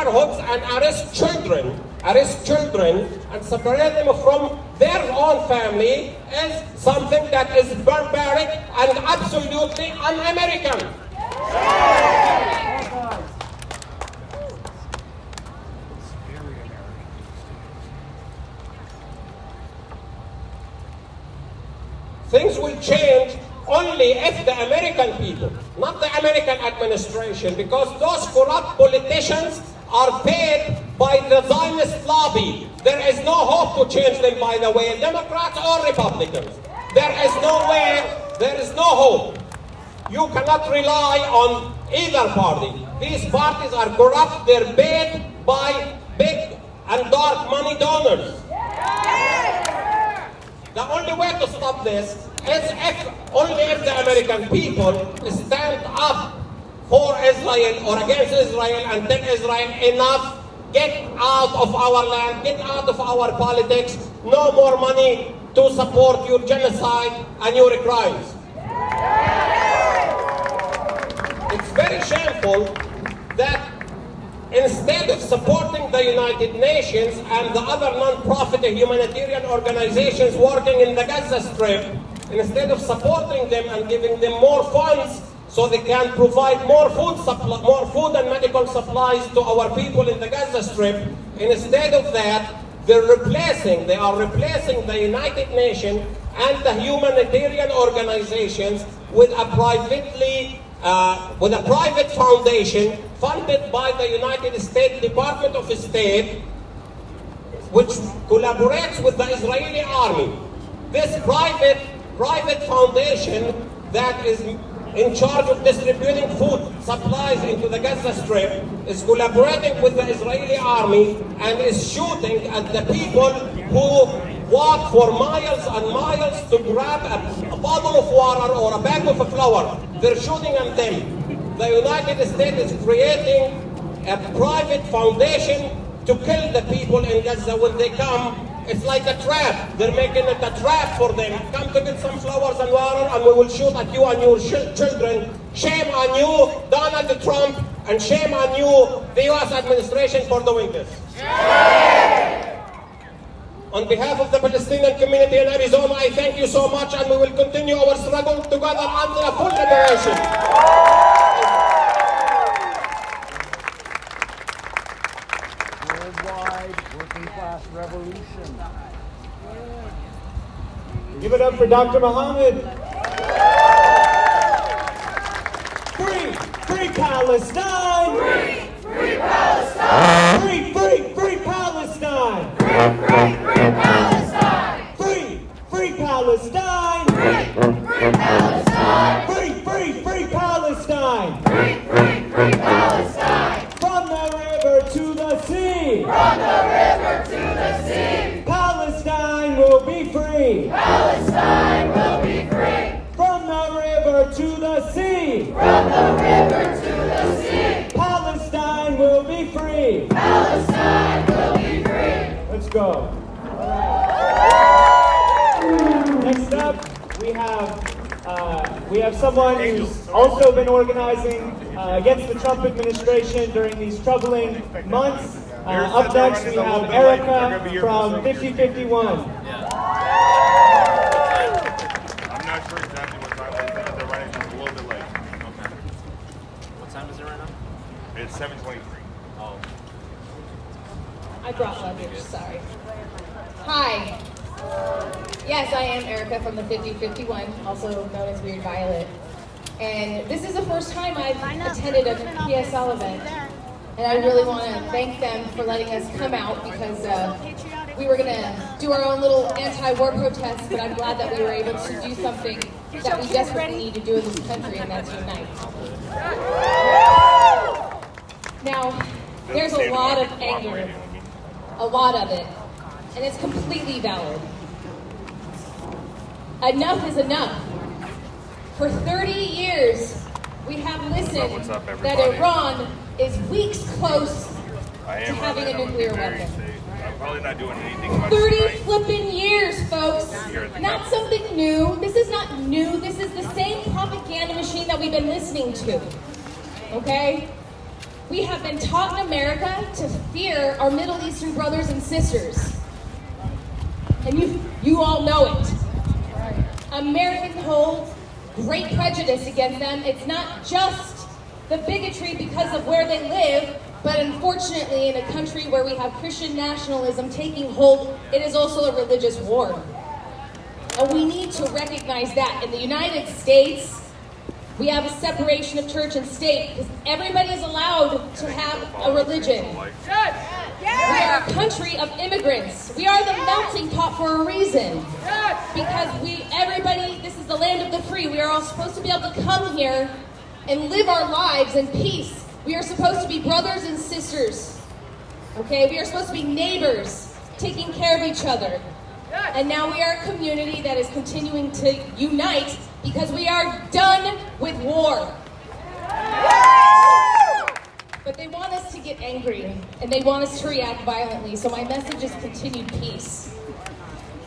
neighborhoods and arrest children and separate them from their own family is something that is barbaric and absolutely un-American. Things will change only if the American people, not the American administration, because those corrupt politicians are paid by the Zionist lobby. There is no hope to change them, by the way, Democrats or Republicans. There is no way, there is no hope. You cannot rely on either party. These parties are corrupt, they're paid by big and dark money donors. The only way to stop this is only if the American people stand up for Israel or against Israel and tell Israel enough, get out of our land, get out of our politics, no more money to support your genocide and your crimes. It's very shameful that instead of supporting the United Nations and the other non-profit humanitarian organizations working in the Gaza Strip, instead of supporting them and giving them more funds so they can provide more food and medical supplies to our people in the Gaza Strip, instead of that, they are replacing the United Nations and the humanitarian organizations with a private foundation funded by the United States Department of State, which collaborates with the Israeli army. This private foundation that is in charge of distributing food supplies into the Gaza Strip is collaborating with the Israeli army and is shooting at the people who walk for miles and miles to grab a bottle of water or a bag of flour. They're shooting at them. The United States is creating a private foundation to kill the people in Gaza when they come. It's like a trap. They're making it a trap for them. Come to get some flowers and water and we will shoot at you and your children. Shame on you, Donald Trump, and shame on you, the U.S. administration, for doing this. On behalf of the Palestinian community in Arizona, I thank you so much, and we will continue our struggle together until a full liberation. Worldwide working class revolution. Give it up for Dr. Muhammad. Free Palestine! Free Palestine! Free Palestine! Free Palestine! Free Palestine! Free Palestine! Free Palestine! Free Palestine! From the river to the sea! From the river to the sea! Palestine will be free! Palestine will be free! From the river to the sea! From the river to the sea! Palestine will be free! Palestine will be free! Let's go. Next up, we have someone who's also been organizing against the Trump administration during these troubling months. Up next, we have Erica from 5051. I'm not sure exactly what time it is, but they're running just a little bit late. Okay. What time is it right now? It's 7:23. Oh. I brought luggage, sorry. Hi. Yes, I am Erica from the 5051, also known as Weird Violet. And this is the first time I've attended a PSL event. And I really want to thank them for letting us come out because we were going to do our own little anti-war protest, but I'm glad that we were able to do something that we desperately need to do in this country, and that's unite. Now, there's a lot of anger, a lot of it, and it's completely valid. Enough is enough. For 30 years, we have listened What's up, that everybody? Iran is weeks close I to am having a Robin. I'm nuclear very weapon. safe. I'm probably not doing anything much 30 tonight. flipping years, folks. Here at the Not Capitol. something new. This is not new. This is the same propaganda machine that we've been listening to. Okay? We have been taught in America fear our Middle Eastern brothers and sisters. And you all know it. Americans hold great prejudice against them. It's not just the bigotry because of where they live, but unfortunately in a country where we have Christian nationalism taking hold, it is also a religious war. And we need to recognize that. In the United States, we have a separation of church and state because everybody is allowed to have a religion. We are a country of immigrants. We are the melting pot for a reason. Because this is the land of the free. We are all supposed to be able to come here and live our lives in peace. We are supposed to be brothers and sisters. Okay? We are supposed to be neighbors, taking care of each other. And now we are a community that is continuing to unite because we are done with war. But they want us to get angry, and they want us to react violently. So my message is continued peace.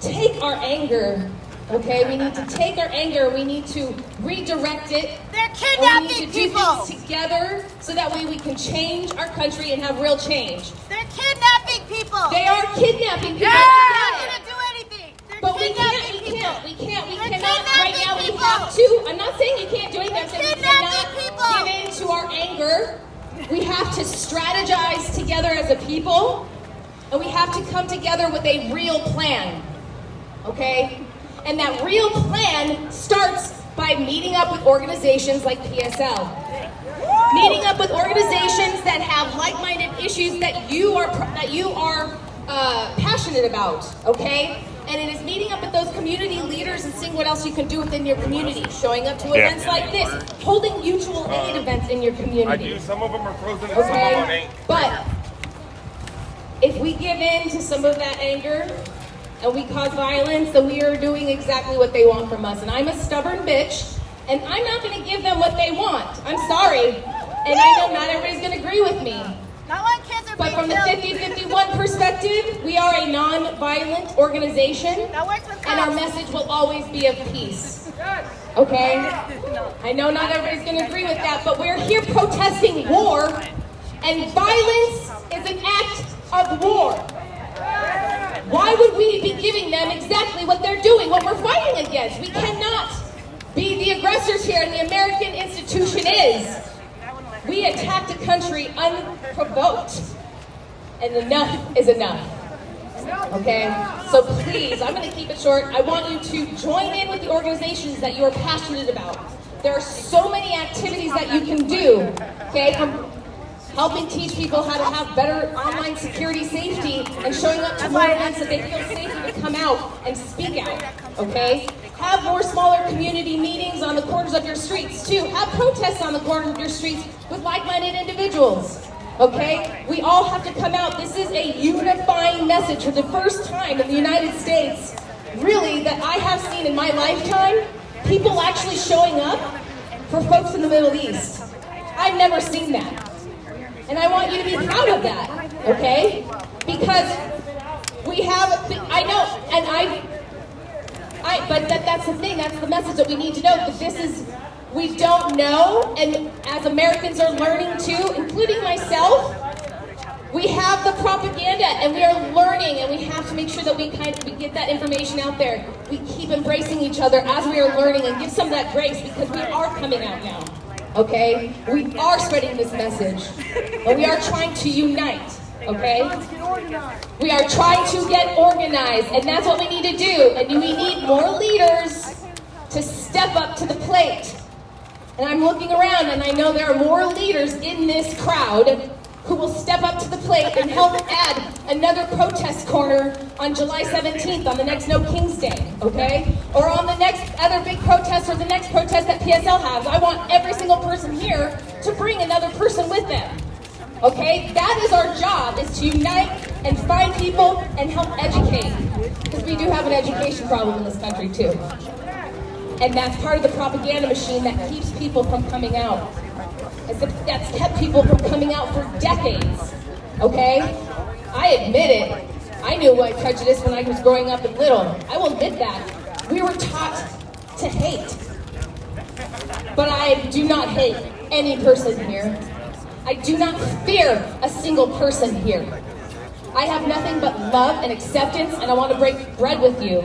Take our anger, okay? We need to take our anger, we need to redirect it. They're And kidnapping we need to people. do things together so that way we can change our country and have real change. They're kidnapping people. They are kidnapping people. They're I not get it. gonna do anything. They're But we kidnapping can't, people. we They're cannot right now, we kidnapping have people. to, I'm not saying you can't do anything, I'm saying we kidnapping people. cannot give in to our anger. We have to strategize together as a people, and we have to come together with a real plan, okay? And that real plan starts by meeting up with organizations like PSL. Meeting up with organizations that have like-minded issues that you are passionate about, okay? And it is meeting up with those community leaders and seeing what else you can do within your community. Showing up to events like this, holding mutual aid events in your I community. do. Some of them are frozen and some of them Okay? ain't. But if we give in to some of that anger and we cause violence, then we are doing exactly what they want from us. And I'm a stubborn bitch, and I'm not going to give them what they want. I'm sorry. And I know not everybody's going to agree with me. Not when kids are But being from the killed. 50-51 perspective, we are a non-violent organization, That works with and our cops. message will always be of peace. Okay? I know not everybody's going to agree with that, but we're here protesting war, and violence is an act of war. Why would we be giving them exactly what they're doing, what we're fighting against? We cannot be the aggressors here, and the American institution is. We attacked a country unprovoked, and enough is enough. Okay? So please, I'm going to keep it short. I want you to join in with the organizations that you are passionate about. There are so many activities that you can do, okay? From helping teach people how to have better online security safety and showing up to more events that they feel safer to come out and speak out, okay? Have more smaller community meetings on the corners of your streets, too. Have protests on the corners of your streets with like-minded individuals, okay? We all have to come out. This is a unifying message for the first time in the United States, really, that I have seen in my lifetime, people actually showing up for folks in the Middle East. I've never seen that. And I want you to be proud of that, okay? Because we have, I know, and but that's the thing, that's the message that we need to know, that this is, we don't know, and as Americans are learning too, including myself, we have the propaganda, and we are learning, and we have to make sure that we get that information out there. We keep embracing each other as we are learning, and give some of that grace, because we are coming out now, okay? We are spreading this message, and we are trying to unite, okay? We are trying to get organized, and that's what we need to do. And we need more leaders to step up to the plate. And I'm looking around, and I know there are more leaders in this crowd who will step up to the plate and help add another protest corner on July 17th, on the next No King's Day, okay? Or on the next other big protest, or the next protest that PSL has. I want every single person here to bring another person with them. Okay, that is our job, is to unite and find people and help educate. Because we do have an education problem in this country too. And that's part of the propaganda machine that keeps people from coming out. That's kept people from coming out for decades. Okay? I admit it. I knew white prejudice when I was growing up and little. I will admit that. We were taught to hate. But I do not hate any person here. I do not fear a single person here. I have nothing but love and acceptance, and I want to break bread with you.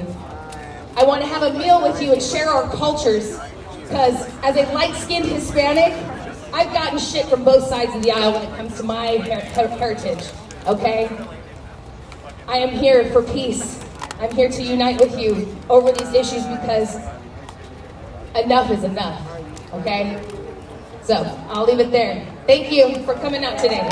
I want to have a meal with you and share our cultures, because as a light-skinned Hispanic, I've gotten shit from both sides of the aisle when it comes to my heritage, okay? I am here for peace. I'm here to unite with you over these issues because enough is enough, okay? So, I'll leave it there. Thank you for coming out today.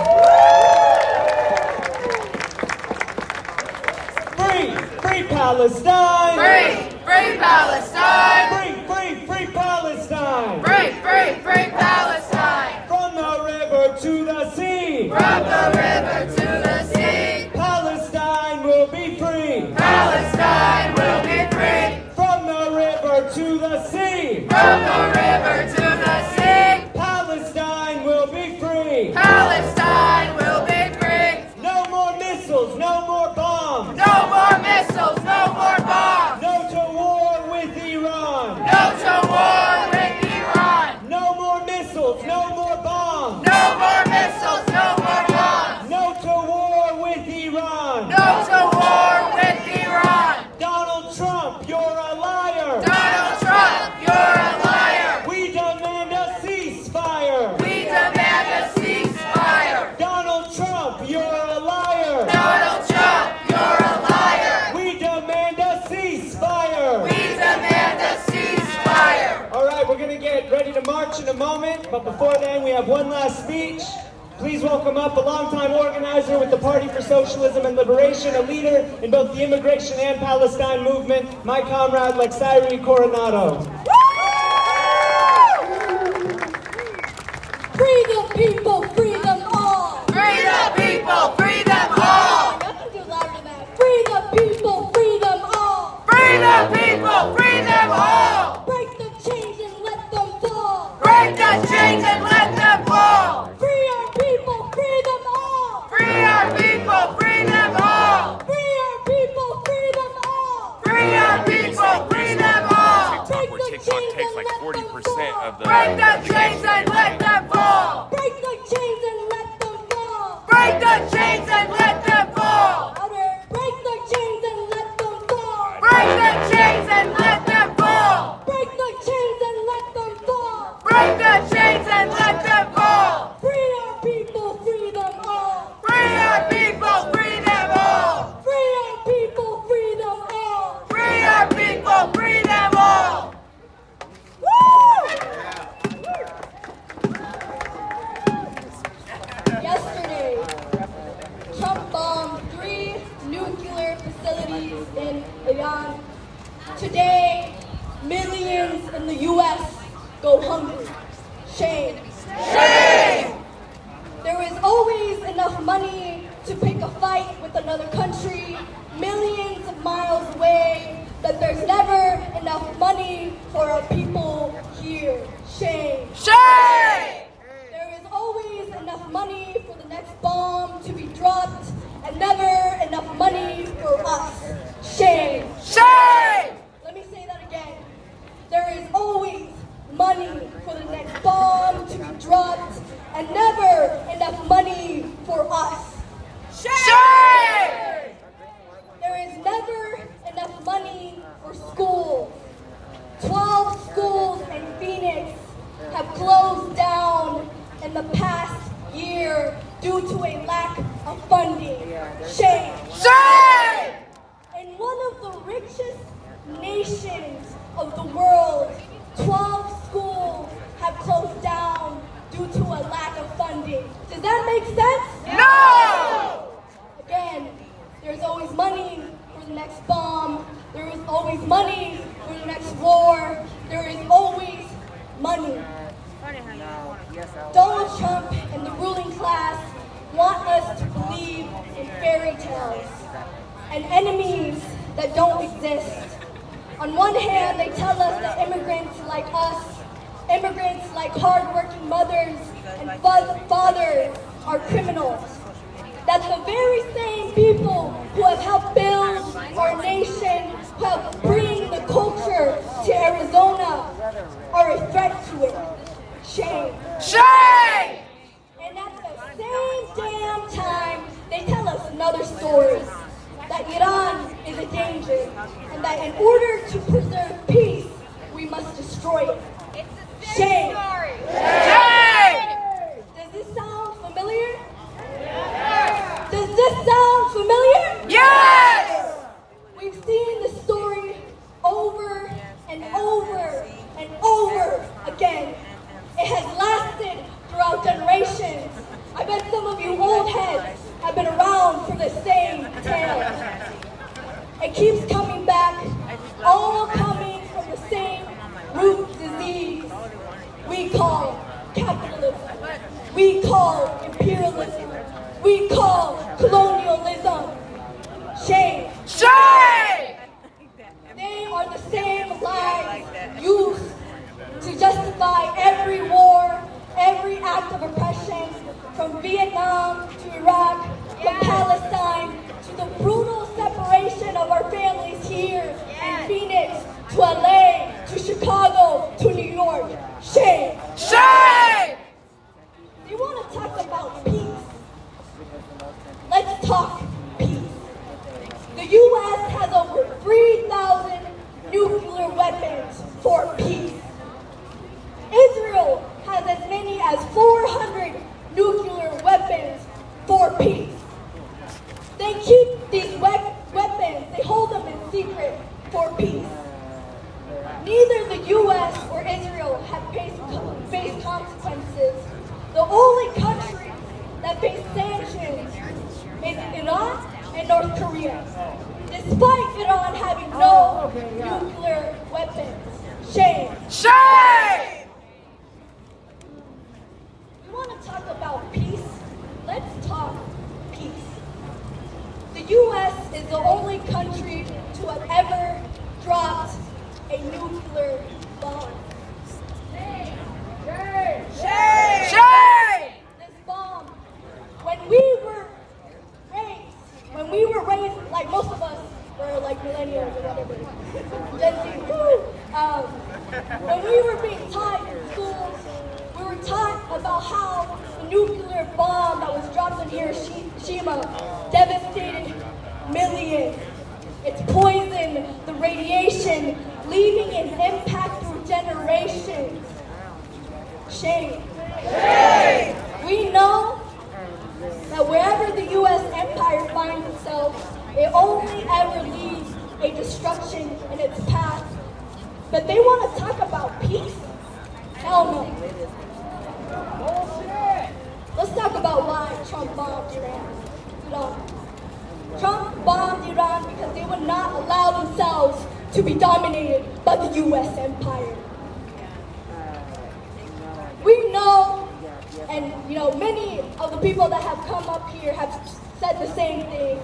Free Palestine! Free Palestine! Free Palestine! Free Palestine! From the river to the sea! From the river to the sea! Palestine will be free! Palestine will be free! From the river to the sea! From the river to the sea! Palestine will be free! Palestine will be free! No more missiles, no more bombs! No more missiles, no more bombs! No to war with Iran! No to war with Iran! No more missiles, no more bombs! No more missiles, no more bombs! No to war with Iran! No to war with Iran! Donald Trump, you're a liar! Donald Trump, you're a liar! We demand a ceasefire! We demand a ceasefire! Donald Trump, you're a liar! Donald Trump, you're a liar! We demand a ceasefire! We demand a ceasefire! All right, we're going to get ready to march in a moment, but before then, we have one last speech. Please welcome up a longtime organizer with the Party for Socialism and Liberation, a leader in both the immigration and Palestine movement, my comrade Lexiri Coronado. Free the people, free them all! Free the people, free them all! I can do louder than that. Free the people, free them all! Free the people, free them all! Break the chains and let them fall! Break the chains and let them fall! Free our people, free them all! Free our people, free them all! Free our people, free them all! Free our people, free them all! Break Where the TikTok chains takes and like let 40% them fall! of the. Break the chains and let them fall! Break the chains and let them fall! Break the chains and let them fall! Louder! Break the chains and let them fall! Break the chains and let them fall! Break the chains and let them fall! Break the chains and let them fall! Free our people, free them all! Free our people, free them all! Free our people, free them all! Free our people, free them all! Yesterday, Trump bombed 3 nuclear facilities in Iran. Today, millions in the U.S. go hungry. Shame. Shame! There is always enough money to pick a fight with another country millions of miles away, but there's never enough money for our people here. Shame. Shame! There is always enough money for the next bomb to be dropped, and never enough money for us. Shame. Shame! Let me say that again. There is always money for the next bomb to be dropped, and never enough money for us. Shame! There is never enough money for schools. 12 schools in Phoenix have closed down in the past year due to a lack of funding. Shame. Shame! In one of the richest nations of the world, 12 schools have closed down due to a lack of funding. Does that make sense? No! Again, there's always money for the next bomb. There is always money for the next war. There is always money. Donald Trump and the ruling class want us to believe in fairy tales and enemies that don't exist. On one hand, they tell us that immigrants like us, immigrants like hardworking mothers and fathers are criminals. That the very same people who have helped build our nation, who have bring the culture to Arizona, are a threat to it. Shame. Shame! And at another story, that Iran is a danger, and that in order to preserve peace, we must destroy it. Shame. Does this sound familiar? Does this sound familiar? Yes! We've seen the story over and over and over again. It has lasted throughout generations. I bet some of you old heads have been around for the same tale. It keeps coming back, all coming from the same root disease we call capitalism. We call imperialism. We call colonialism. Shame. Shame! They are the same lies used to justify every war, every act of oppression, from Vietnam to Iraq, from Palestine, to the brutal separation of our families here in Phoenix, to LA, to Chicago, to New York. Shame. Shame! They want to talk about peace. Let's talk peace. The U.S. has over 3,000 nuclear weapons for peace. Israel has as many as 400 nuclear weapons for peace. They keep these weapons, they hold them in secret for peace. Neither the U.S. or Israel have faced consequences. The only countries that face sanctions is Iran and North Korea, despite Iran having no nuclear weapons. Shame. Shame! We want to talk about peace. Let's talk peace. The U.S. is the only country to have ever dropped a nuclear bomb. Shame! This bomb, when we were raised, like most of us were like millennials or whatever, Gen Z, woo! When we were being taught in schools, we were taught about how the nuclear bomb that was dropped in Hiroshima devastated millions. It's poisoned the radiation, leaving an impact through generations. Shame. Shame! We know that wherever the U.S. empire finds itself, it only ever leaves a destruction in its path. But they want to talk about peace? Hell no. Let's talk about why Trump bombed Iran. Trump bombed Iran because they would not allow themselves to be dominated by the U.S. empire. We know, and many of the people that have come up here have said the same thing.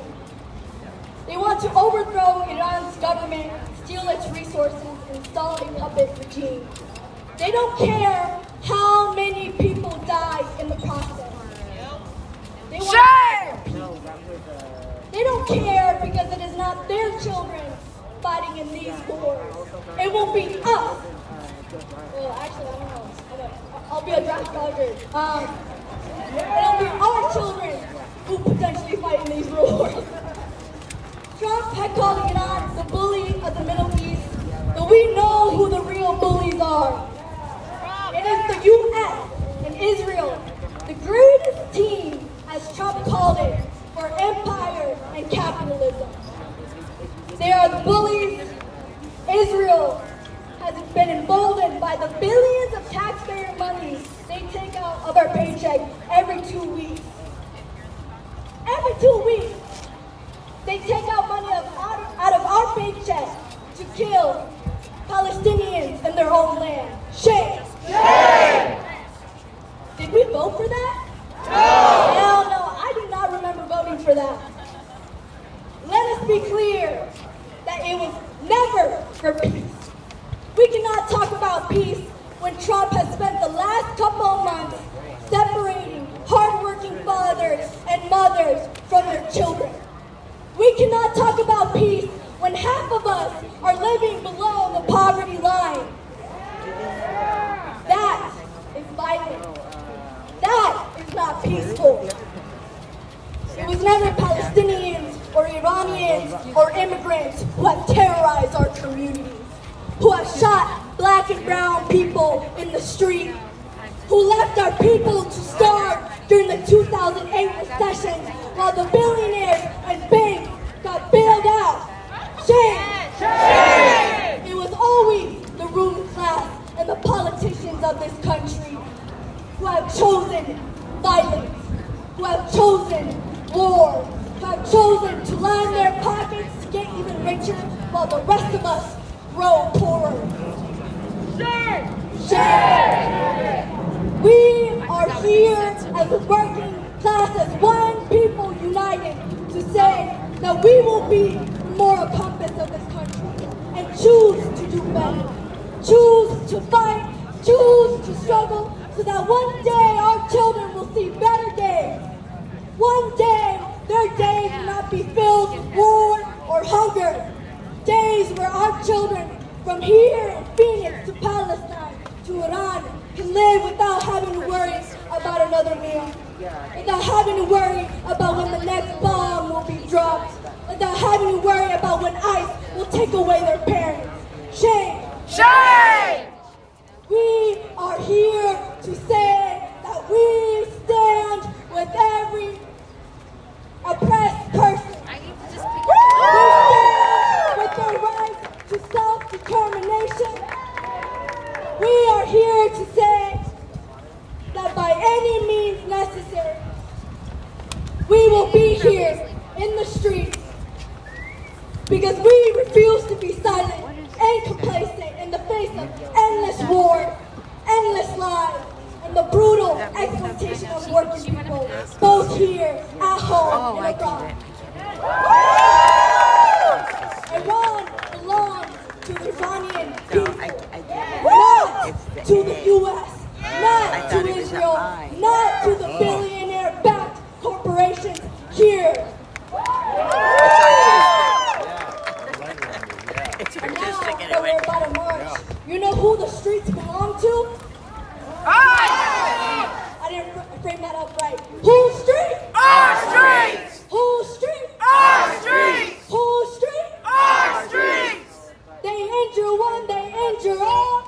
They want to overthrow Iran's government, steal its resources, install a puppet regime. They don't care how many people die in the process. They don't care because it is not their children fighting in these wars. It won't be us. Well, actually, I don't know. I'll be a draft dodger. It'll be our children who potentially fight in these wars. Trump had called Iran the bully of the Middle East, but we know who the real bullies are. It is the U.S. and Israel, the greatest team, as Trump called it, for empire and capitalism. They are the bullies. Israel has been emboldened by the billions of taxpayer money they take out of our paycheck every 2 weeks. Every 2 weeks, they take out money out of our paycheck to kill Palestinians in their own land. Shame! Shame! Did we vote for that? No! Hell no, I do not remember voting for that. Let us be clear that it was never for peace. We cannot talk about peace when Trump has spent the last couple of months separating hardworking fathers and mothers from their children. We cannot talk about peace when half of us are living below the poverty line. That is violent. That is not peaceful. It was never Palestinian Iranians or immigrants who have terrorized our communities, who have shot black and brown people in the street, who left our people to starve during the 2008 recession while the billionaires and banks got bailed out. Shame! Shame! It was always the ruling class and the politicians of this country who have chosen violence, who have chosen war, who have chosen to line their pockets to get even richer while the rest of us grow poorer. Shame! Shame! We are here as a working class, as one people united to say that we will be the moral compass of this country and choose to do better, choose to fight, choose to struggle, so that one day our children will see better days. One day their days will not be filled with war or hunger. Days where our children from here in Phoenix to Palestine to Iran can live without having to worry about another meal, without having to worry about when the next bomb will be dropped, without having to worry about when ICE will take away their parents. Shame! Shame! We are here to say that we stand with every oppressed person. We stand with their right to self-determination. We are here to say that by any means necessary, we will be here in the streets because we refuse to be silent and complacent in the face of endless war, endless lies, and the brutal exploitation of working people, both here, at home, and abroad. Iran belongs to the Iranian people, not to the U.S., not to Israel, not to the billionaire-backed corporations here. And now that we're about to march, you know who the streets belong to? I didn't frame that up right. Whose street? Our streets! Whose street? Our streets! Whose street? Our streets! They injure one, they injure all.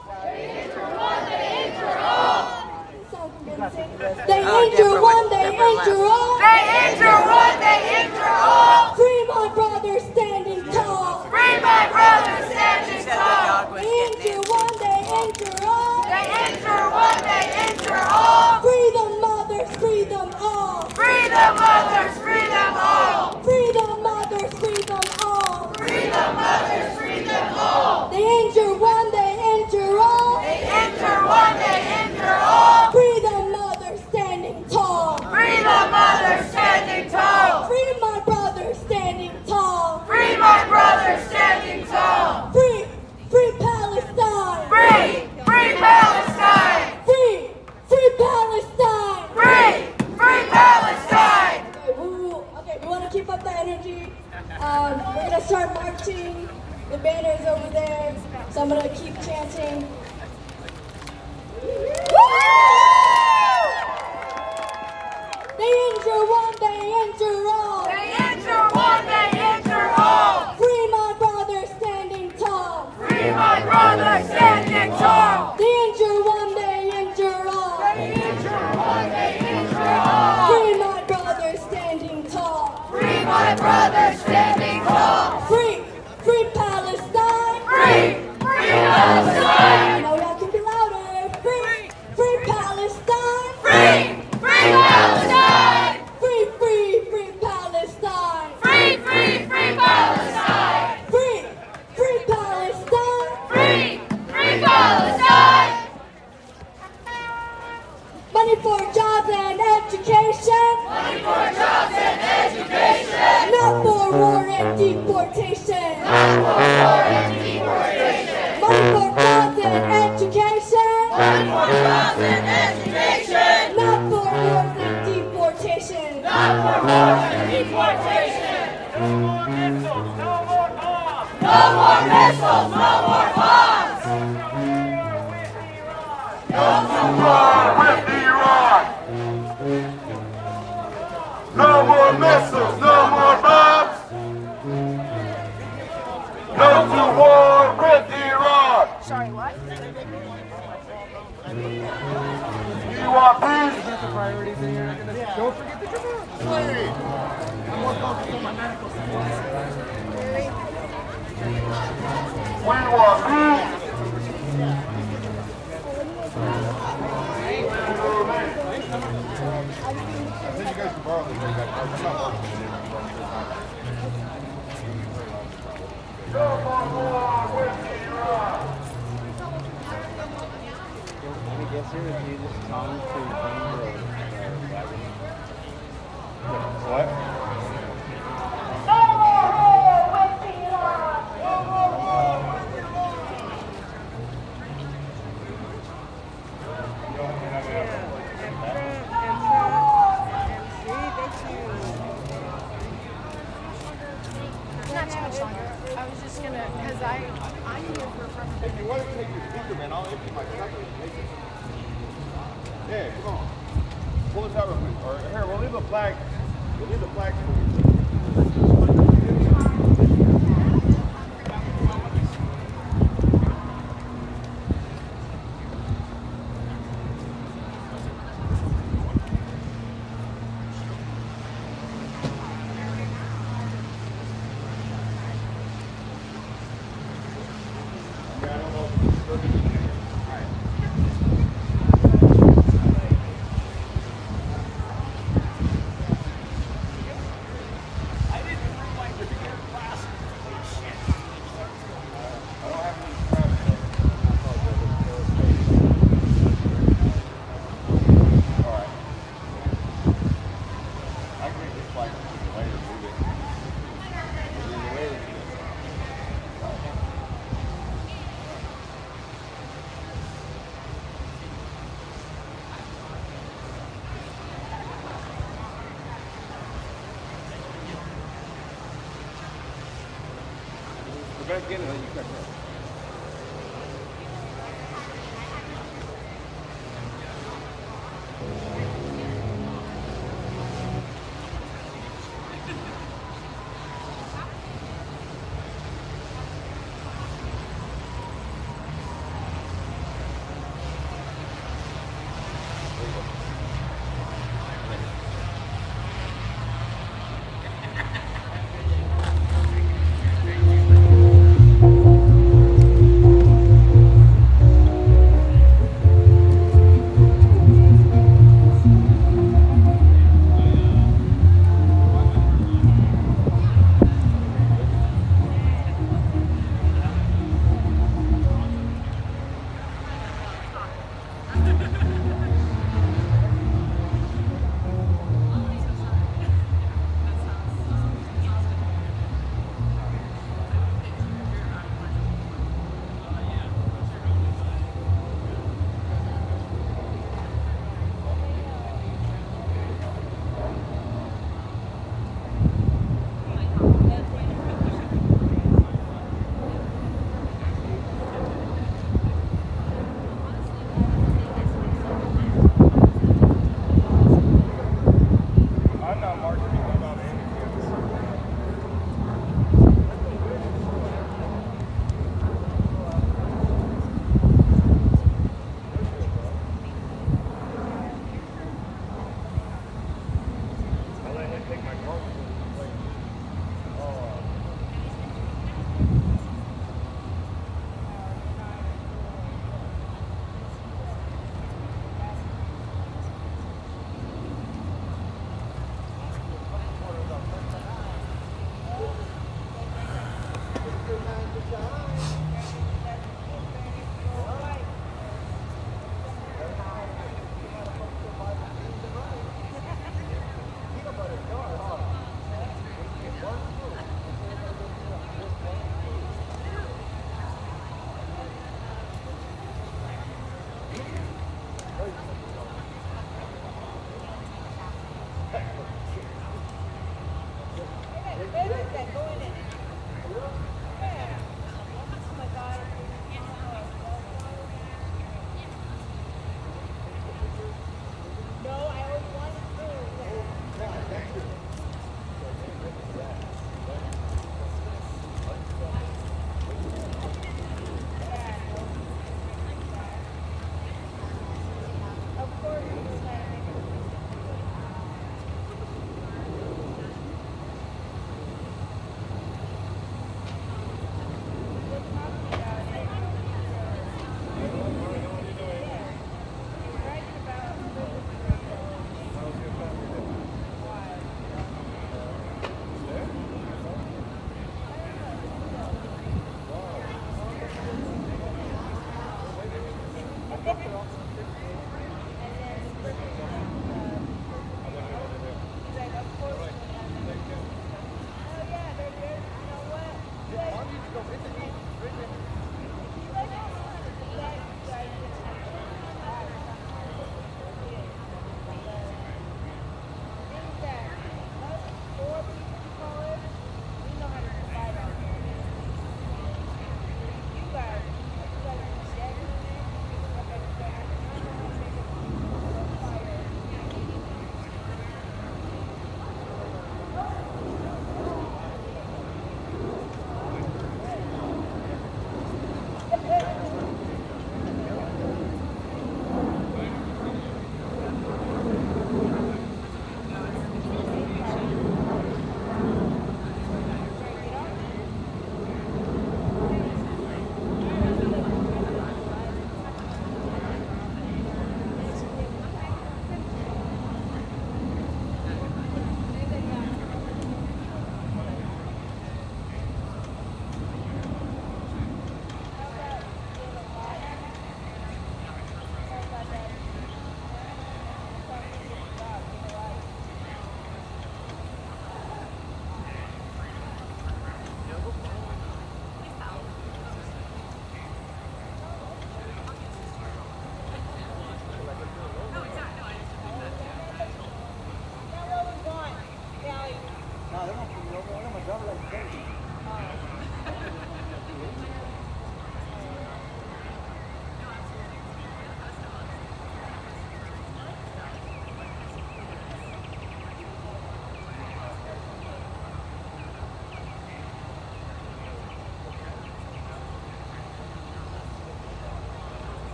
Sounds convincing. They injure one, they injure all. They injure one, they injure all. Free my brother standing tall. Free my brother standing tall. They injure one, they injure all. They injure one, they injure all. Free the mothers, free them all. Free the mothers, free them all. Free the mothers, free them all. Free the mothers, free them all. They injure one, they injure all. They injure one, they injure all. Free the mothers standing tall. Free the mothers standing tall. Free my brother standing tall. Free my brother standing tall. Free, free Palestine. Free, free Palestine. Free, free Palestine. Free, free Palestine. Okay, we want to keep up the energy. We're gonna start marching. The banner's over there, so I'm gonna keep chanting. They injure one, they injure all. They injure one, they injure all. Free my brother standing tall. Free my brother standing tall. They injure one, they injure all. They injure one, they injure all. Free my brother standing tall. Free my brother standing tall. Free, free Palestine. Free, free Palestine. Now y'all can be louder. Free, free Palestine. Free, free Palestine. Free, free, free Palestine. Free, free, free Palestine. Free, free Palestine. Free, free Palestine. Money for jobs and education. Money for jobs and education. Not for war and deportation. Not for war and deportation. Money for jobs and education. Money for jobs and education. Not for wars and deportation. Not for war and deportation. No more missiles, no more bombs. No more war with Iran. No more missiles, no more bombs. I guess here with you this time to What? Not too much longer. I was just gonna, because I'm here for a purpose. If you want to take your speaker, man, I'll empty my cup and take it. Yeah, come on. Pull this out real quick. Or here, we'll leave the flag. We'll leave the flag for you. Go back in and then you catch up.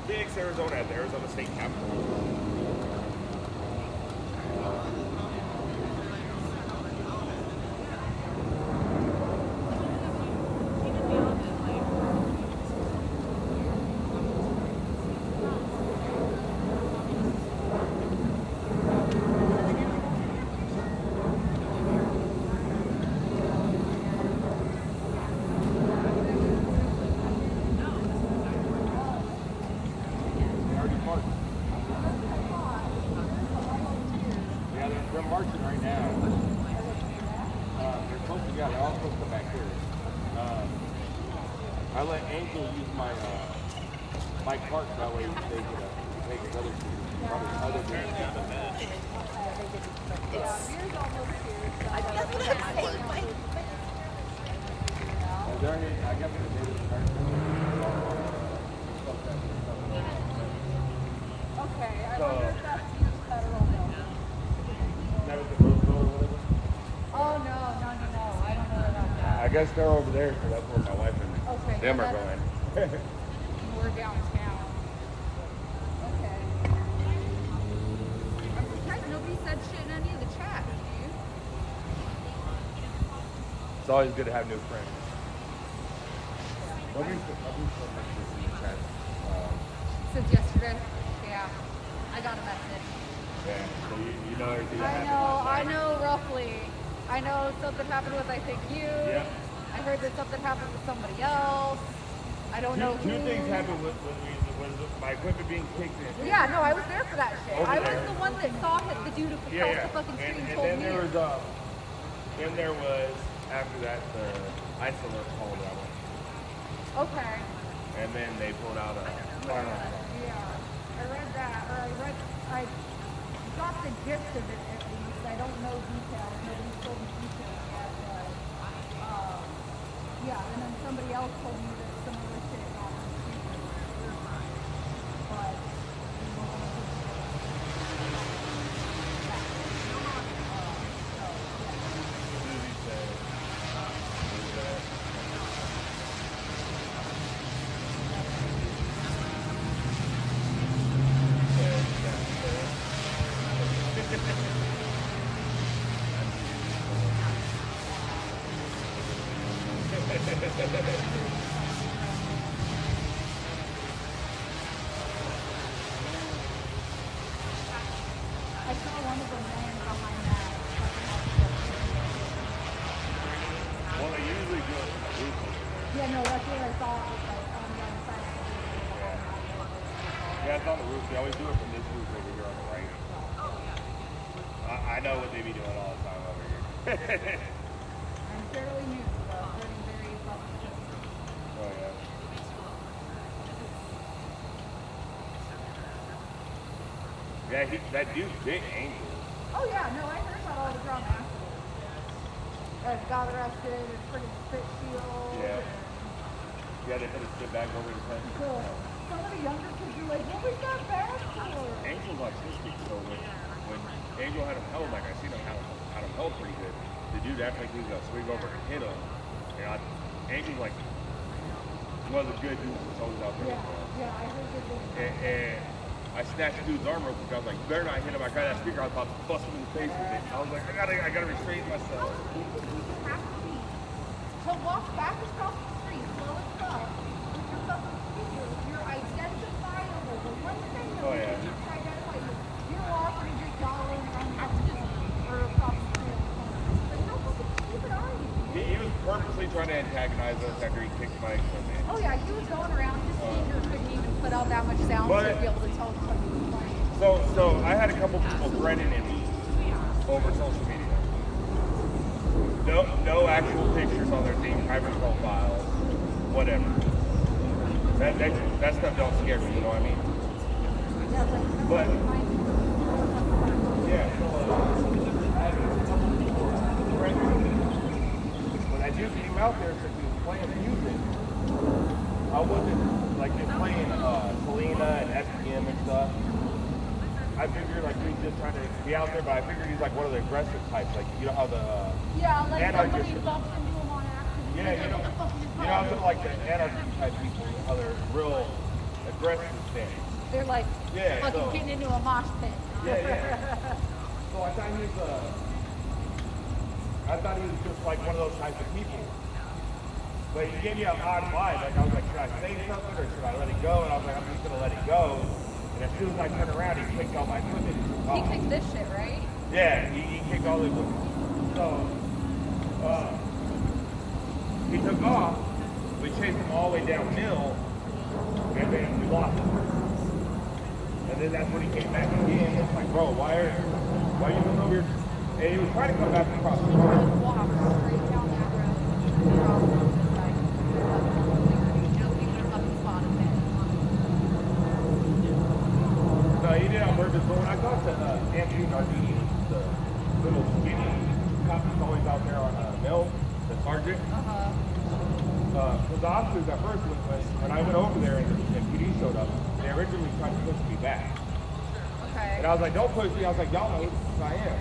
Phoenix, Arizona, at the Arizona State Capitol. They're marching right now. They're supposed to go. They're all supposed to come back here. I let Angel use my my cart that way they could take his other students. Other students. I got Okay, I wonder if that's used federal bill. That was the Rose Bowl or whatever? Oh, no, I don't know about that. I guess they're over there, so that's where my wife and Okay, them well, are that's- going. We're downtown. Okay. I'm surprised nobody said shit in any of the chat, dude. It's always good to have new friends. Nobody's so much in the chat. Since yesterday? Yeah. I got a message. Yeah, so you know everything that I happened know, last I night. know roughly. I know something happened with, I think, you. Yeah. I heard that something happened with somebody else. I don't know Two who. things happened when my equipment being kicked in. Yeah, no, I was there for that shit. Over I was there. the one that saw the dude across the fucking street and, told then me. there was after that the isoler called out. Okay. And then they pulled out a firearm. Yeah. I read that, or I got the gist of it at least. I don't know details. Nobody told me details yet, but yeah. And then somebody else told me that some other shit happened. But Susie said, I saw one of them laying behind that. well, they usually do it from the roof. Yeah, no, that's what I thought was like on the other side of the Yeah, it's on the roof. They always do it from this roof over here on the right. I know what they be doing all the time over here. I'm fairly new, so I'm learning very fucking. Oh, yeah. Yeah, that dude's big Angel. Oh yeah, no, I heard about all the drama afterwards. Got arrested, and pretty spit shield. Yeah. Yeah, they put his shit back over his head. Cool. Some of the younger kids are like, what was that bad for? Angel's autistic, so when Angel had him held, like I seen him had him held pretty good. The dude acted like he was gonna swing over and hit him. And Angel's like one of the good dudes that's always out there. Yeah, I heard good. And I snatched the dude's arm real quick. I was like, better not hit him. I got that speaker. I was about to bust him in the face with it. I was like, I gotta restrain myself. To walk back across the street, slow as fuck, with your fucking speaker, you're identifiable. The one thing that Oh, we yeah. need to identify is you're walking just following around the street or across the street. Like, how fucking stupid are you? He was purposely trying to antagonize us after he kicked my equipment. Oh yeah, he was going around. His speaker couldn't even put out that much sound But- to be able to tell somebody was playing. So I had a couple people threatening me over social media. No actual pictures on their team, private profiles, whatever. That stuff don't scare me, you know what I mean? But yeah, so I had a couple people threatening me. When that dude came out there because he was playing music, I wasn't like just playing Selena and SPM and stuff. I figured like he's just trying to be out there, but I figured he's like one of the aggressive types, like you know how the Yeah, like somebody anarchist. bumps into him on accident. Yeah, you know how some like the anarchist type people, how they're real aggressive stance. They're like Yeah, fucking so- getting into a mosh pit. Yeah. So I thought he was just like one of those types of people. But he gave me an odd vibe. Like I was like, should I say something or should I let it go? And I was like, I'm just gonna let it go. And as soon as I turned around, he kicked all my equipment. He kicked this shit, right? Yeah, he kicked all the equipment. So he took off. We chased him all the way down Mill, and then we lost him. And then that's when he came back again. It's like, bro, why are you coming over here? And he was trying to come back across the road. Walk straight down that road. Across this side. Joking or fucking spot of it. No, he did it on purpose. But when I talked to Andrew Nardini, the little skinny cop that's always out there on Mill, the sergeant. Because the officers at first, when I went over there and PD showed up, they originally tried to push me back. Okay. And I was like, don't push me. I was like, y'all know who I am.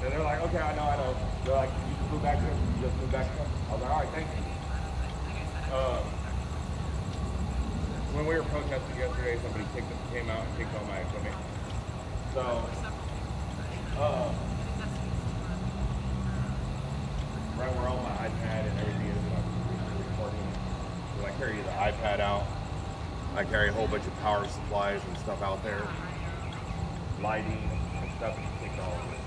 And they're like, okay, I know. They're like, you just move back to him. You just move back to him. I was like, all right, thank you. When we were protesting yesterday, somebody came out and kicked all my equipment. So, right where all my iPad and everything is, and I'm recording. So I carry the iPad out. I carry a whole bunch of power supplies and stuff out there, lighting and stuff, and take all of it.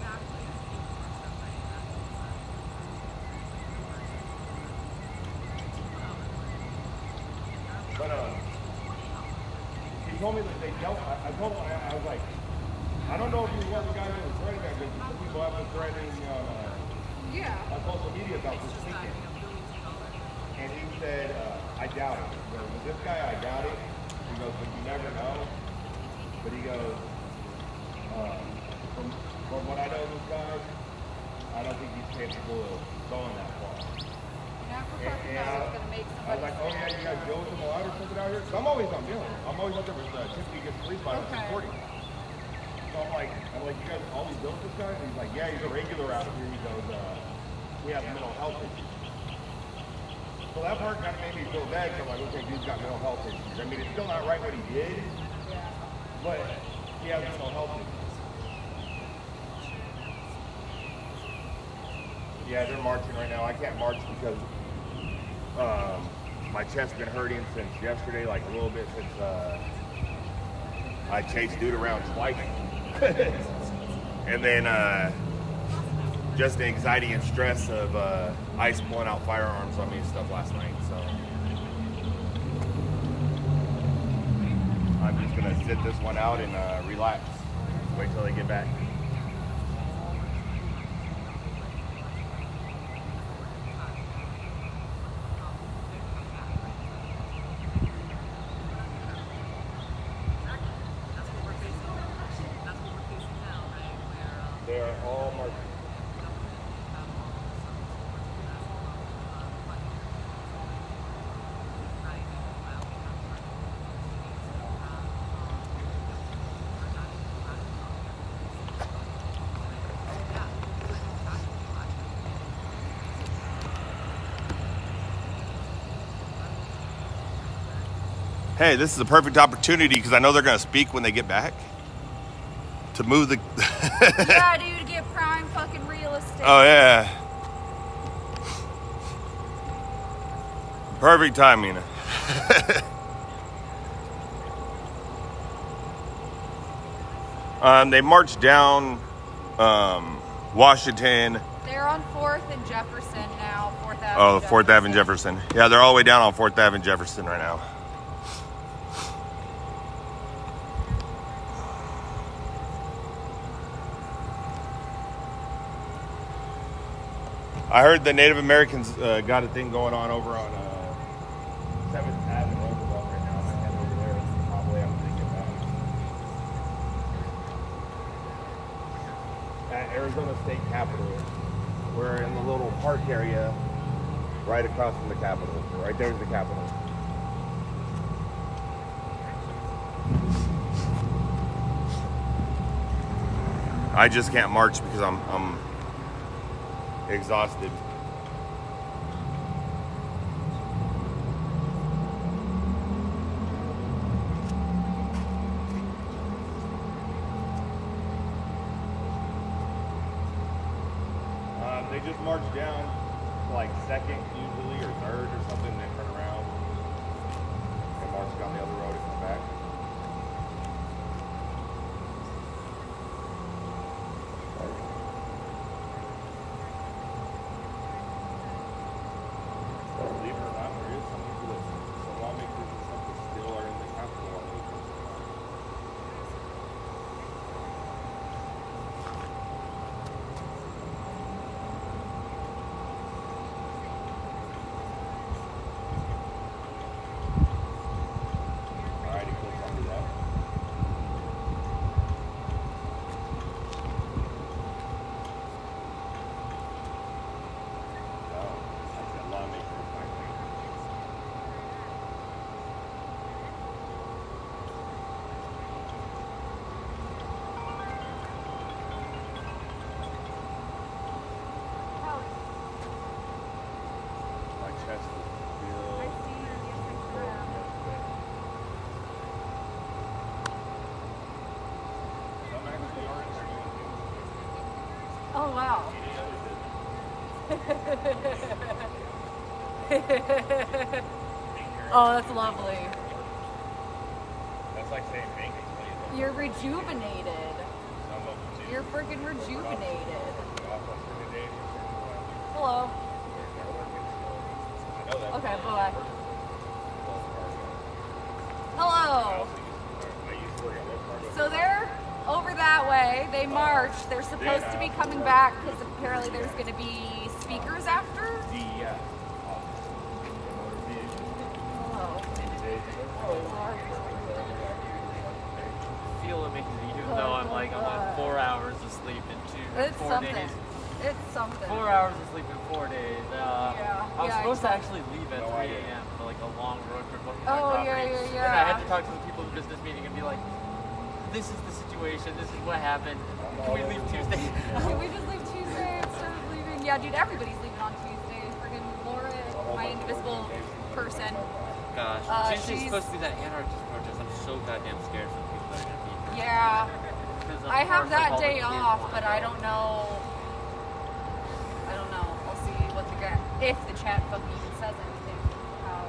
But he told me that they dealt. I told him, I was like, I don't know if you were the guy that was threatening that, because some people have been threatening on social media about this weekend. And he said, I doubt it. He goes, with this guy, I doubt it. He goes, but you never know. But he goes, from what I know of this guy, I don't think he's capable of going that far. And I was like, oh yeah, you guys deal with him a lot or something out here? Because I'm always on dealing. I'm always out there with Tiffany gets police violence reporting. So I'm like, you guys always deal with this guy? And he's like, yeah, he's a regular out here. He goes, he has mental health issues. So that part kind of made me feel bad. So I'm like, okay, dude's got mental health issues. I mean, it's still not right what he did, but he has mental health issues. Yeah, they're marching right now. I can't march because my chest's been hurting since yesterday, like a little bit since I chased dude around twice. And then just the anxiety and stress of ICE pulling out firearms on me and stuff last night. So I'm just gonna sit this one out and relax. Wait till they get back. They are all marching. Hey, this is a perfect opportunity because I know they're going to speak when they get back. To move the... Yeah, dude, get prime fucking real estate. Oh, yeah. Perfect timing. They marched down Washington. They're on 4th and Jefferson now. 4th Avenue. Oh, 4th Ave and Jefferson. Yeah, they're all the way down on 4th Ave and Jefferson right now. I heard the Native Americans got a thing going on over on 7th Ave and Roosevelt right now. I'm going to head over there probably after they get back. At Arizona State Capitol. We're in the little park area right across from the Capitol. Right there's the Capitol. I just can't march because I'm exhausted. just march down to like second usually or third or something, then turn around and march down the other road and come back. Believe it or not, there is some people that, some lawmakers and stuff that still are in the Capitol on those things. Alrighty, click onto that. Oh, I said lawmakers. My chest is I filled. see your Some actually are in there. Oh, wow. Oh, that's lovely. That's like saying bacon, please. You're rejuvenated. Some of them too. You're freaking rejuvenated. Off on certain days or certain times. Hello. They're working still. I know that. Okay, bye-bye. Wells Fargo. Hello. I used to work at Wells Fargo. So they're over that way. They march. They're supposed to be coming back because apparently there's going to be speakers after. Yeah. Hello. Feel amazing, even though I'm like 4 hours of sleep in It's 4 something. days. It's something. 4 hours of sleep in 4 days. Yeah. I was Yeah, supposed to exactly. actually leave at 3 a.m. for like a long road trip looking at Oh, my yeah, property. yeah, And I had yeah. to talk to the people in the business meeting and be like, this is the situation, this is what happened. Can we leave Tuesday? Can we just leave Tuesday instead of leaving? Yeah, dude, everybody's leaving on Tuesday. Friggin' Laura, my invisible person. Gosh, Tuesday's she's- supposed to be that anarchist protest. I'm so goddamn scared for the people that are going to be here. Yeah. Because, of I have course, like, that all the day kids off, wanna but go. I don't know. I'll see what if the chat fucking even says anything. How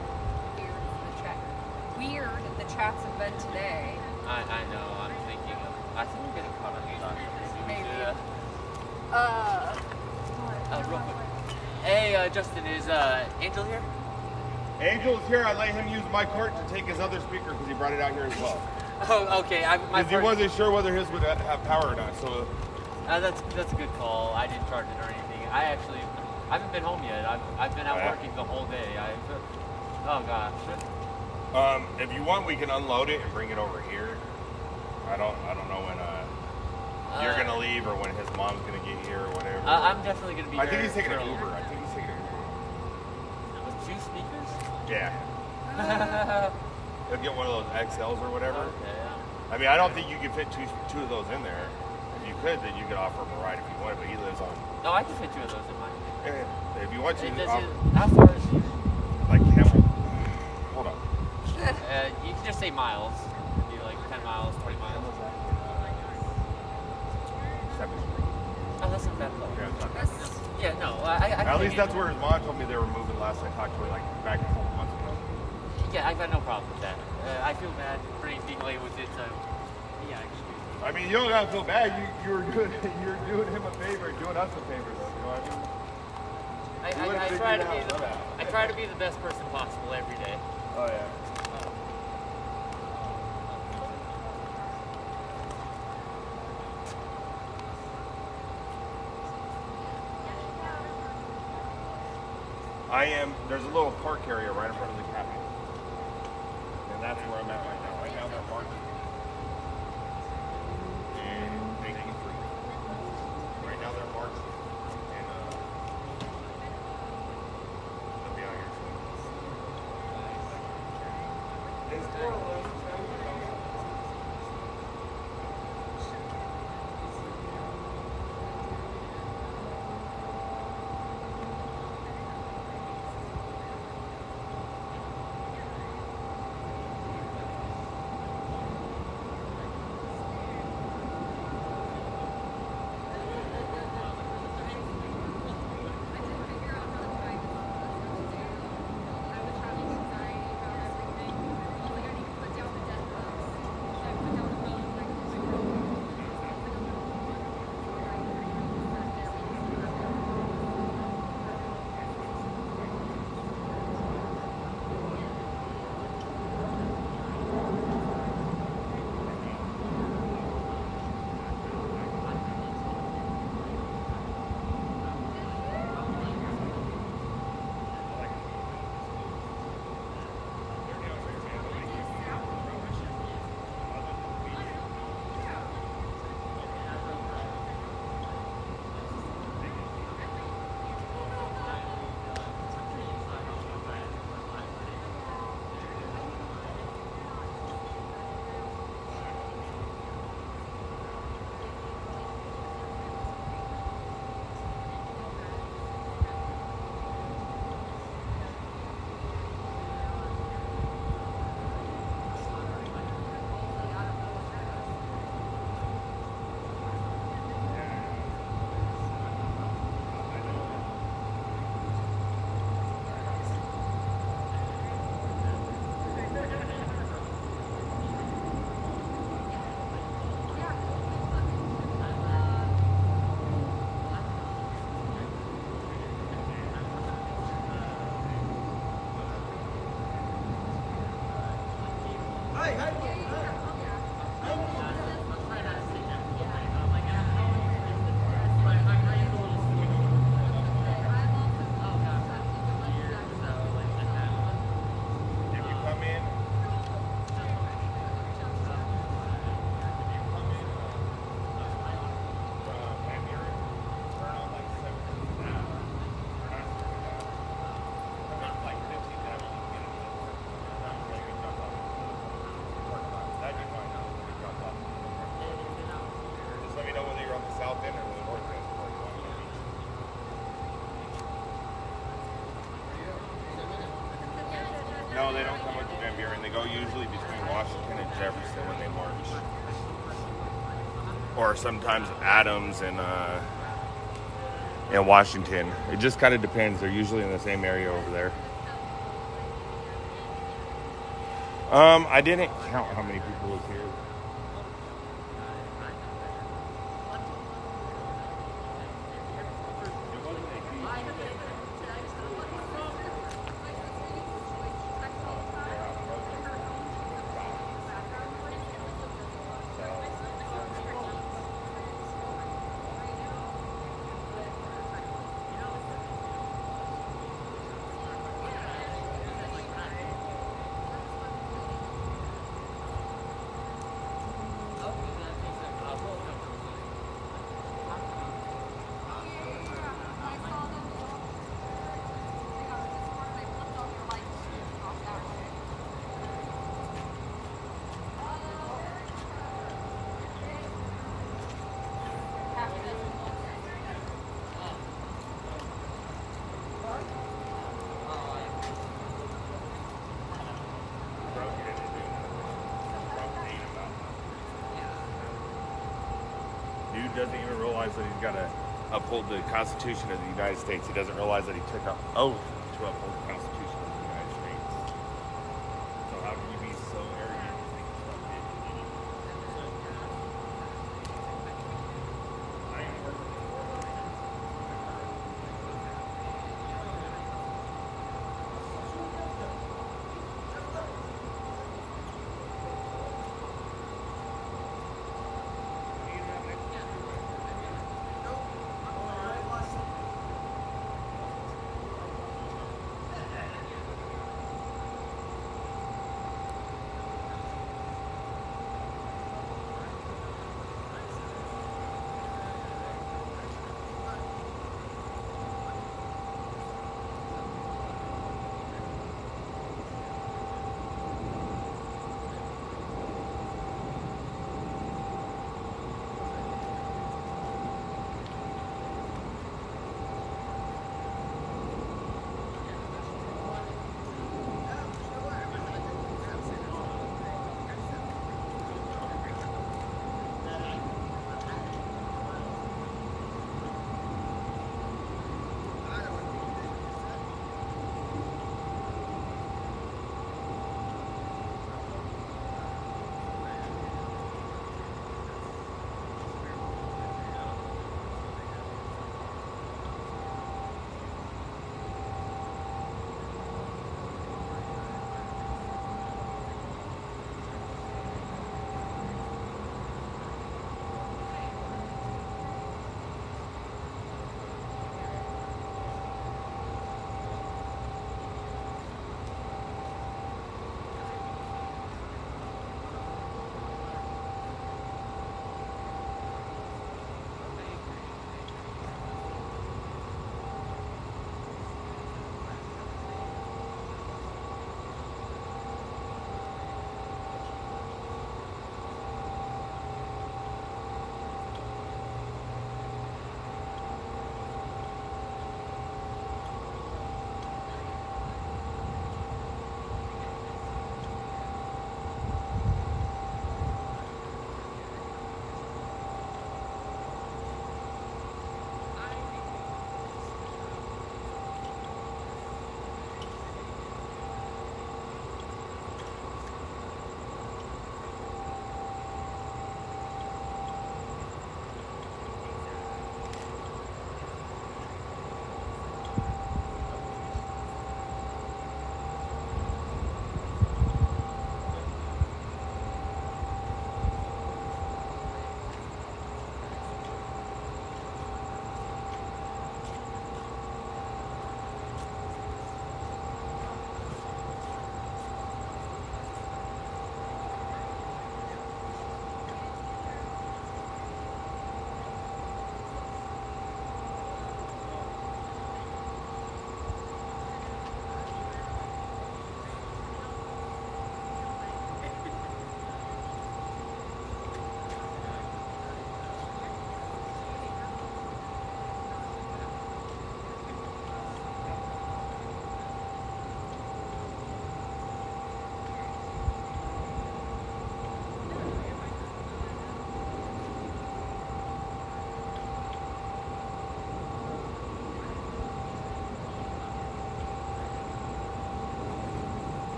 weird the chat. Weird the chats have been today. I know, I'm thinking of, I think we're getting caught on TikTok. Maybe. Yeah. Real quick. Hey, Justin, is Angel here? Angel is here. I let him use my cart to take his other speaker because he brought it out here as well. Oh, okay. Because he wasn't sure whether his would have power or not. So that's a good call. I didn't charge it or anything. I haven't been home yet. I've been out Yeah. working the whole day. Oh gosh. if you want, we can unload it and bring it over here. I don't know when you're gonna leave or when his mom's gonna get here or whatever. I'm definitely gonna be. I think there he's taking an early. Uber. I think he's taking an Uber. With 2 speakers? Yeah. He'll get one of those XLs or whatever. Okay, yeah. I mean, I don't think you could fit two of those in there. If you could, then you could offer him a ride if you wanted. But he lives on. No, I can fit 2 of those in mine. If you want to, How far is he? like Camel. Hold on. You can just say miles. It'd be like 10 miles, 20 miles. 7. Oh, that's not bad at all. Yeah, it's not bad. That's, Yeah, no, I At least can- that's where his mom told me they were moving last I talked to her, like back a couple months ago. Yeah, I've got no problem with that. I feel bad for being late with it, so yeah, actually. I mean, you don't gotta feel bad. You're doing him a favor and doing us a favor, though. You know what I mean? You would've I figured try it to be out the somehow. I try to be the best person possible every day. Oh yeah. There's a little park area right in front of the Capitol. And that's where I'm at right now. Right now they're marching. And making free. Right now they're marching. And they'll be out here soon. It's 4:11. No, they don't come up to Van Buren. They go usually between Washington and Jefferson when they march. Or sometimes Adams and Washington. It just kind of depends. They're usually in the same area over there. I didn't count how many people was here. Dude doesn't even realize that he's got to uphold the Constitution of the United States. He doesn't realize that he took an oath to uphold the Constitution of the United States. So how can you be so arrogant and think it's not big? I am working for it.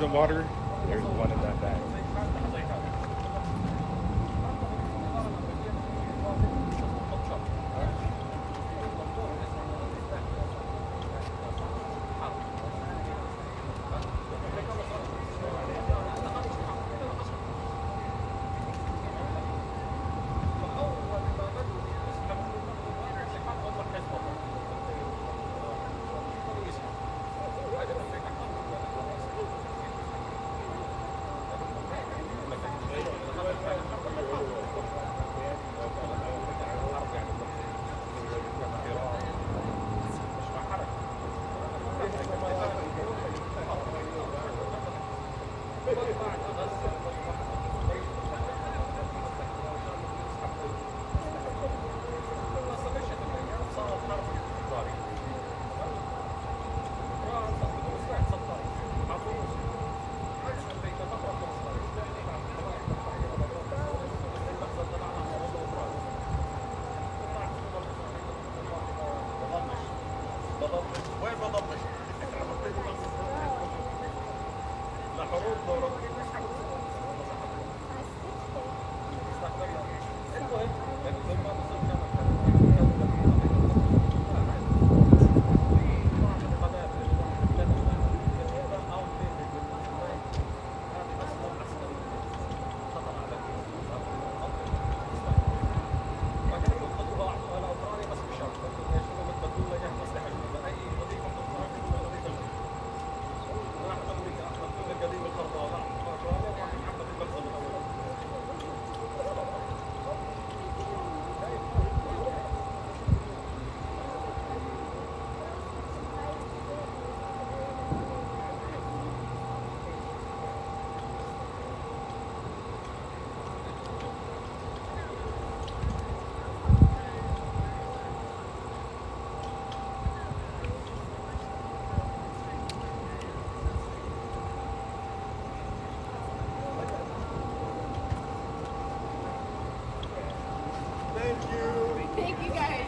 frozen water, there's one in that bag. Thank you guys.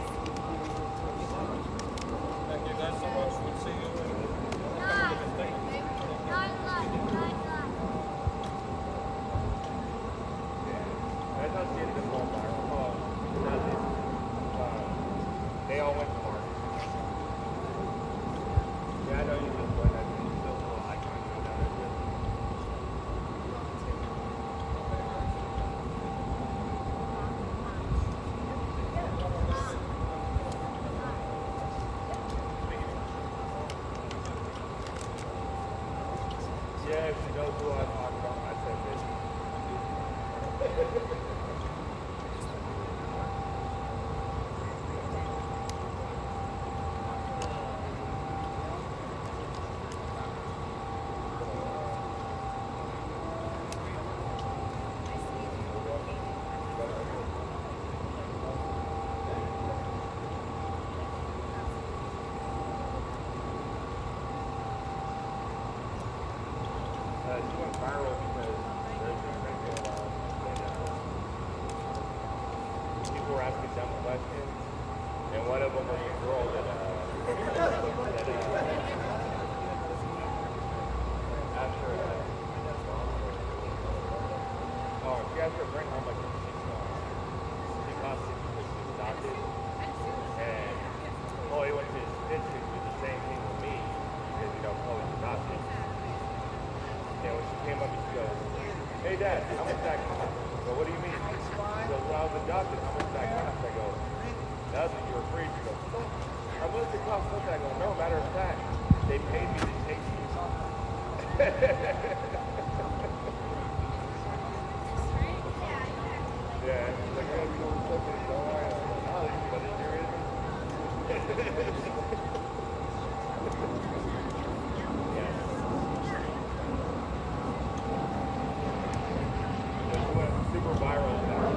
Thank you guys so much. We'll see you they all went to Mars. Yeah, I know you just went. I think it's still a little icon down there. Yeah, if she knows who I'm talking about, I said this. She went viral because there's a great deal of people were asking dumb questions, and one of them was a girl that asked her, she asked her friend how much she cost because she was adopted, and Chloe went to his picture to do the same thing with me because Chloe's adopted. And when she came up and she goes, "Hey Dad, how much that cost?" I go, "What do you mean?" She goes, "When I was adopted, how much that cost?" I go, "Nothing, you were free." She goes, "How much it cost?" I go, "No, matter of fact, they paid me to take you." Yeah, she's like, "Oh, you know what's up?" Don't worry, I'm like, "Oh, but it sure isn't." Super viral in our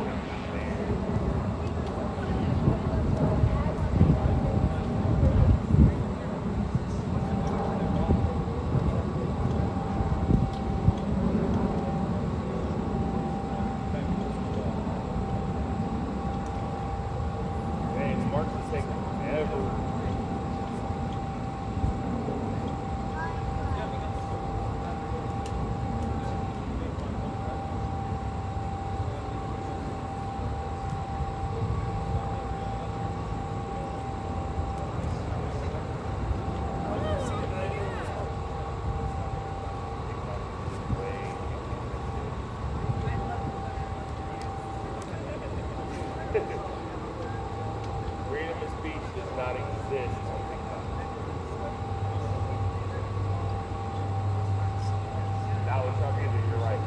Man, Marks is taking forever. pissed. That was so easy, you're right.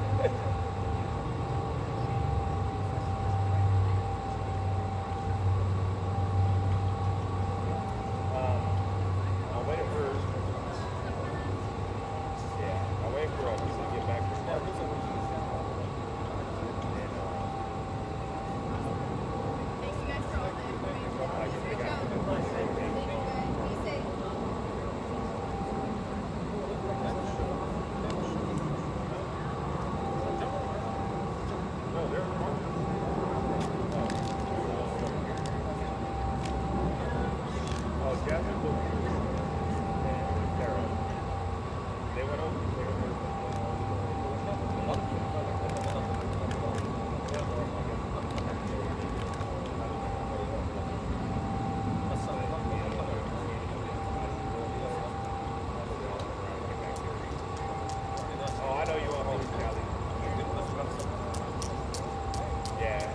I'll wait for people to get back to work. Thanks you guys for all the information. Good job. Be safe. Oh, Jasmine and Sarah. They went over. Oh, I know you want home, Callie. Yeah.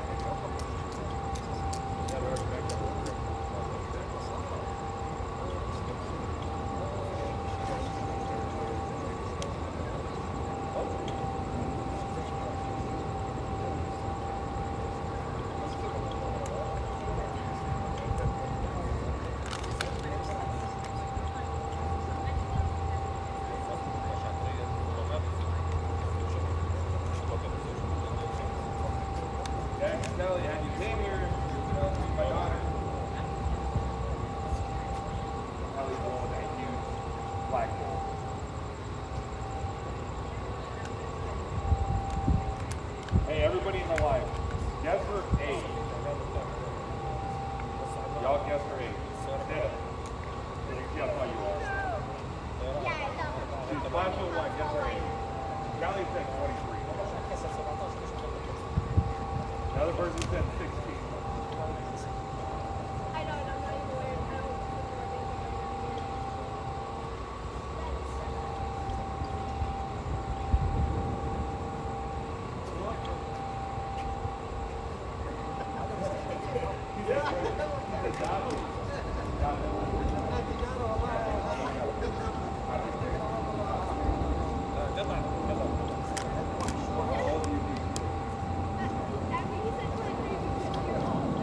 Kelly, and you came here to meet my daughter. Kelly's the one with that huge flagpole. Hey, everybody in the live, guess her age. Y'all guess her age. See how tall you are. Yeah, I know. She's flashing like guess her age. Kelly said 23. Another person said 16. I know, and I'm not even wearing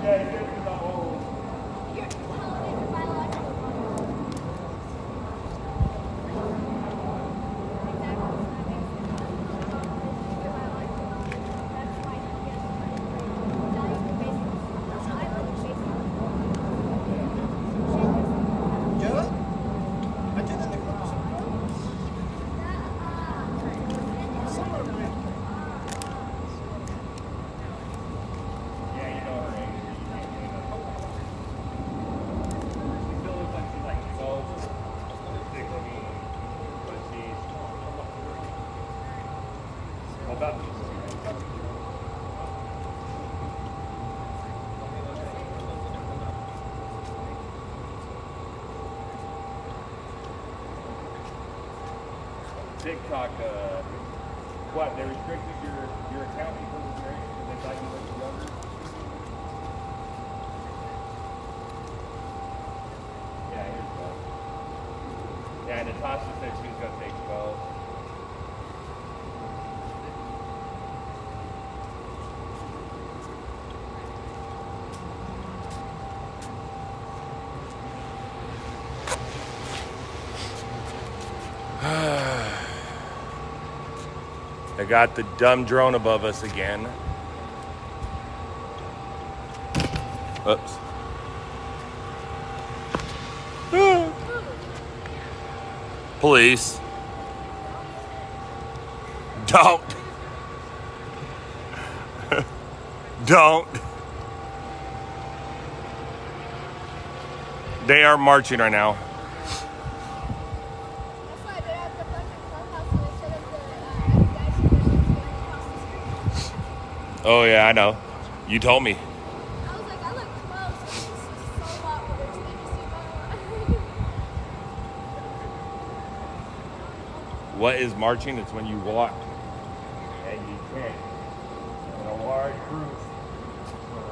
Yeah, he said because I'm old. Your holidays are biological clock. Yeah, you know her age. She still looks like she's like 12, 16, but she's about to be 16. TikTok, what, they restricted your account because of your age because they thought you looked younger? Yeah, here's 12. Yeah, Natasha said she was going to take 12. I got the dumb drone above us again. Oops. Police. Don't. Don't. They are marching right now. That's why they're at the fucking clubhouse instead of the guys who are going across the street. Oh yeah, I know. You told me. I was like, I look close, but this is so lot worse than you see What is marching? It's when you walk and you can't in a large group for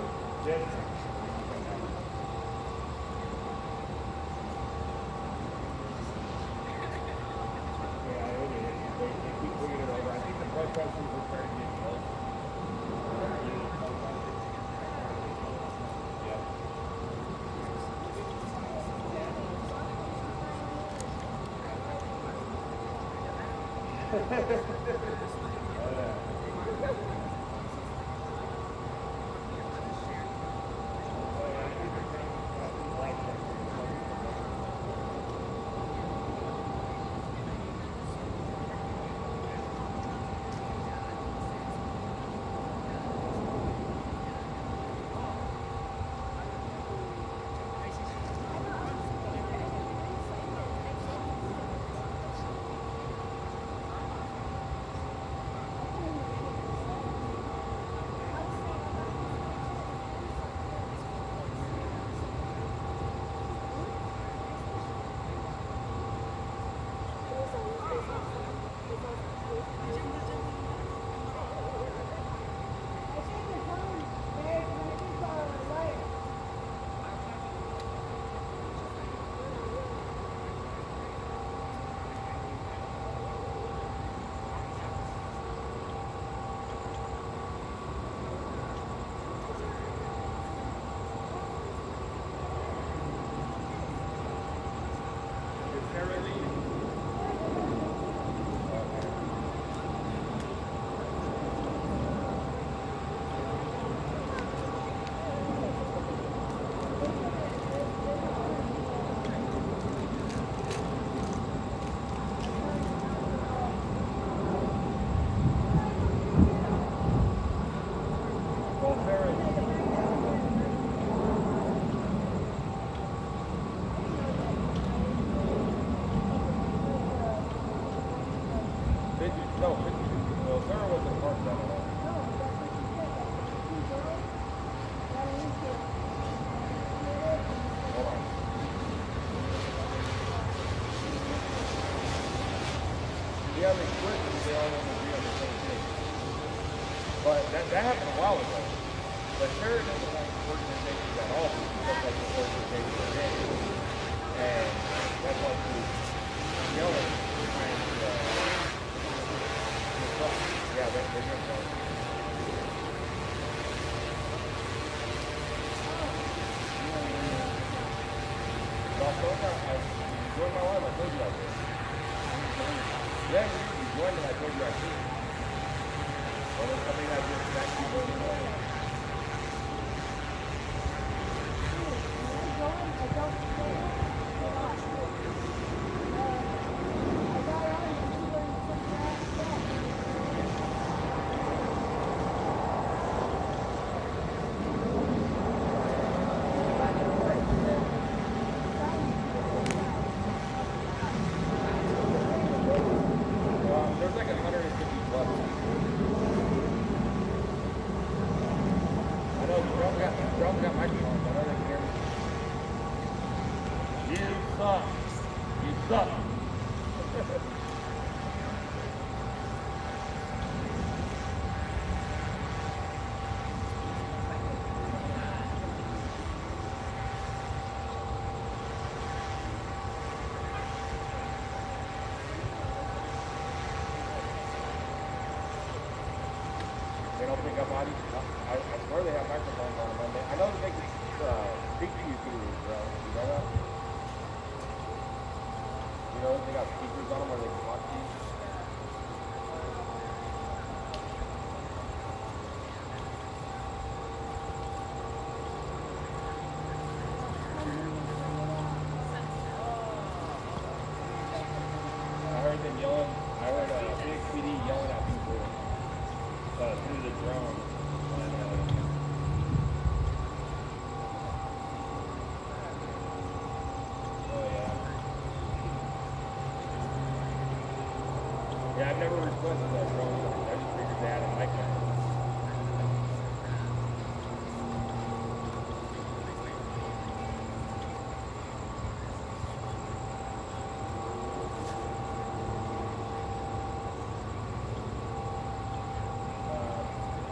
distance. especially if we're trying to get close. Yep. Yeah, they quit because they all want to be on the same thing. But that happened a while ago. But Sarah doesn't like organizations at all because she doesn't like the organization they're in. And that's why she's yelling, trying to yeah, they're going to tell. I joined my wife, I told you I did. Yeah, you joined and I told you I did. Well, there's something I just actually joined in on. There's like 150 bucks. I know you all got microphones. I know they can hear me. You suck. You suck. They don't pick up audio. I swear they have microphones on them. I know that they can speak to you through this, bro. You know that? You know that they got speakers on them where they can talk to you? I heard them yelling. I heard a big PD yelling at people. Through the drone. Oh yeah. Yeah, I've never requested that drone. I just figured they had a mic on.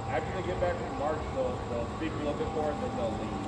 After they get back from March, they'll speak a little bit more and then they'll leave.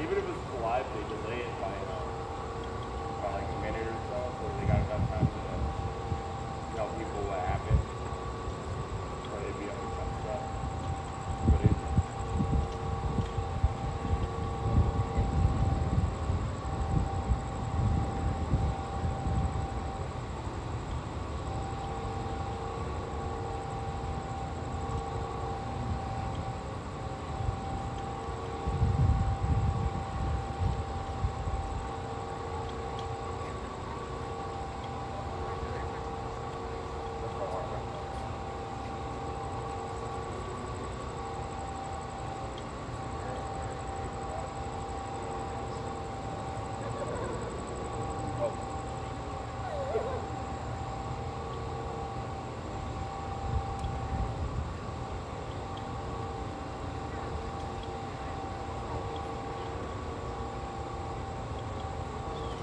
Even if it's live, they delay it by like a minute or so, so they got enough time to tell people what happened, or they'd be on some stuff. But it,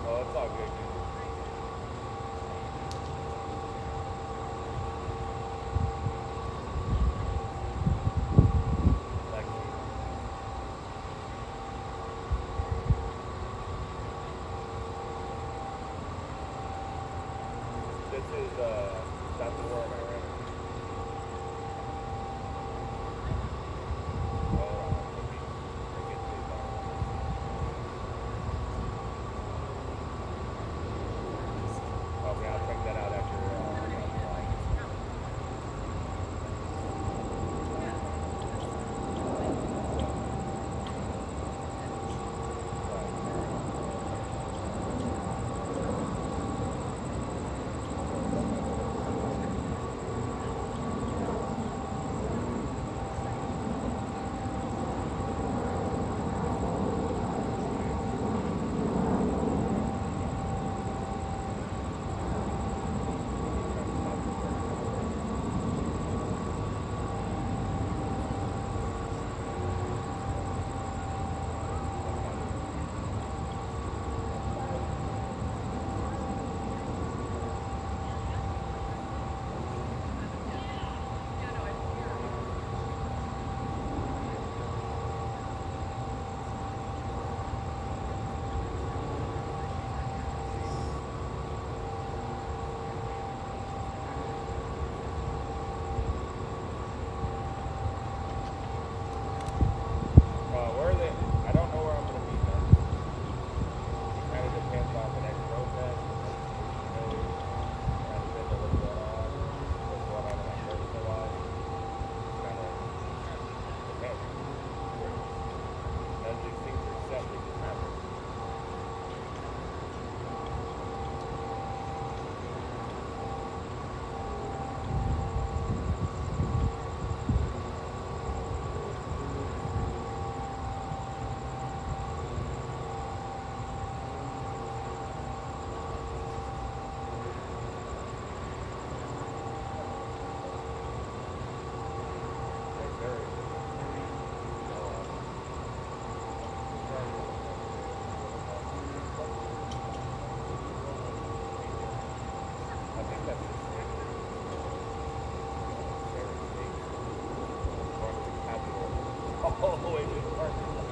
well, it's all good. This is that's the war am I right? Hold on, let me get these on. Okay, I'll check that out after. Where are they? I don't know where I'm going to meet them. It kind of depends on the next protest. You know, kind of depends on what's going on in my personal life. Kind of depends. None of these things are set, they just happen. I think that's the same. All the way to the parking lot.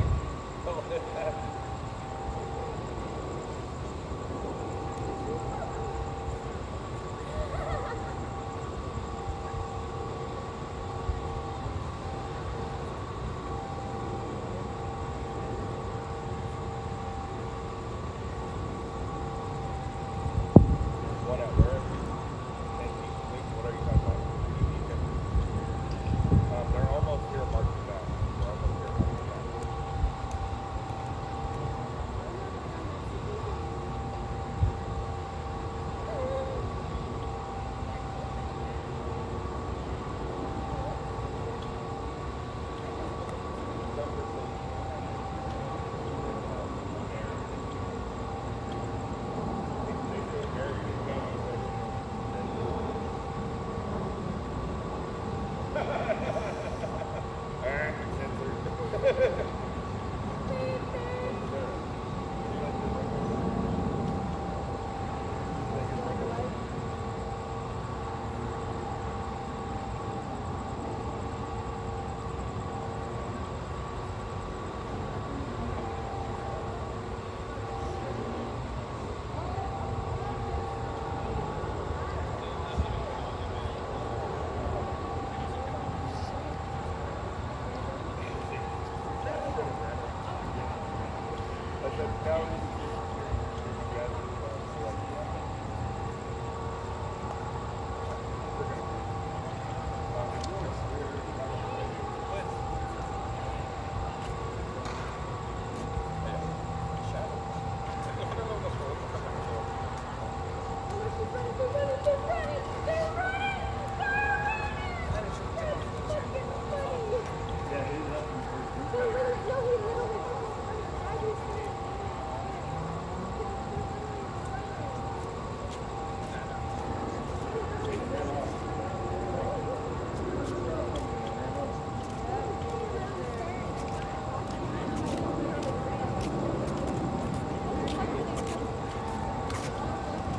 One at work. What are you talking about? They're almost here marching back. They're almost here marching back.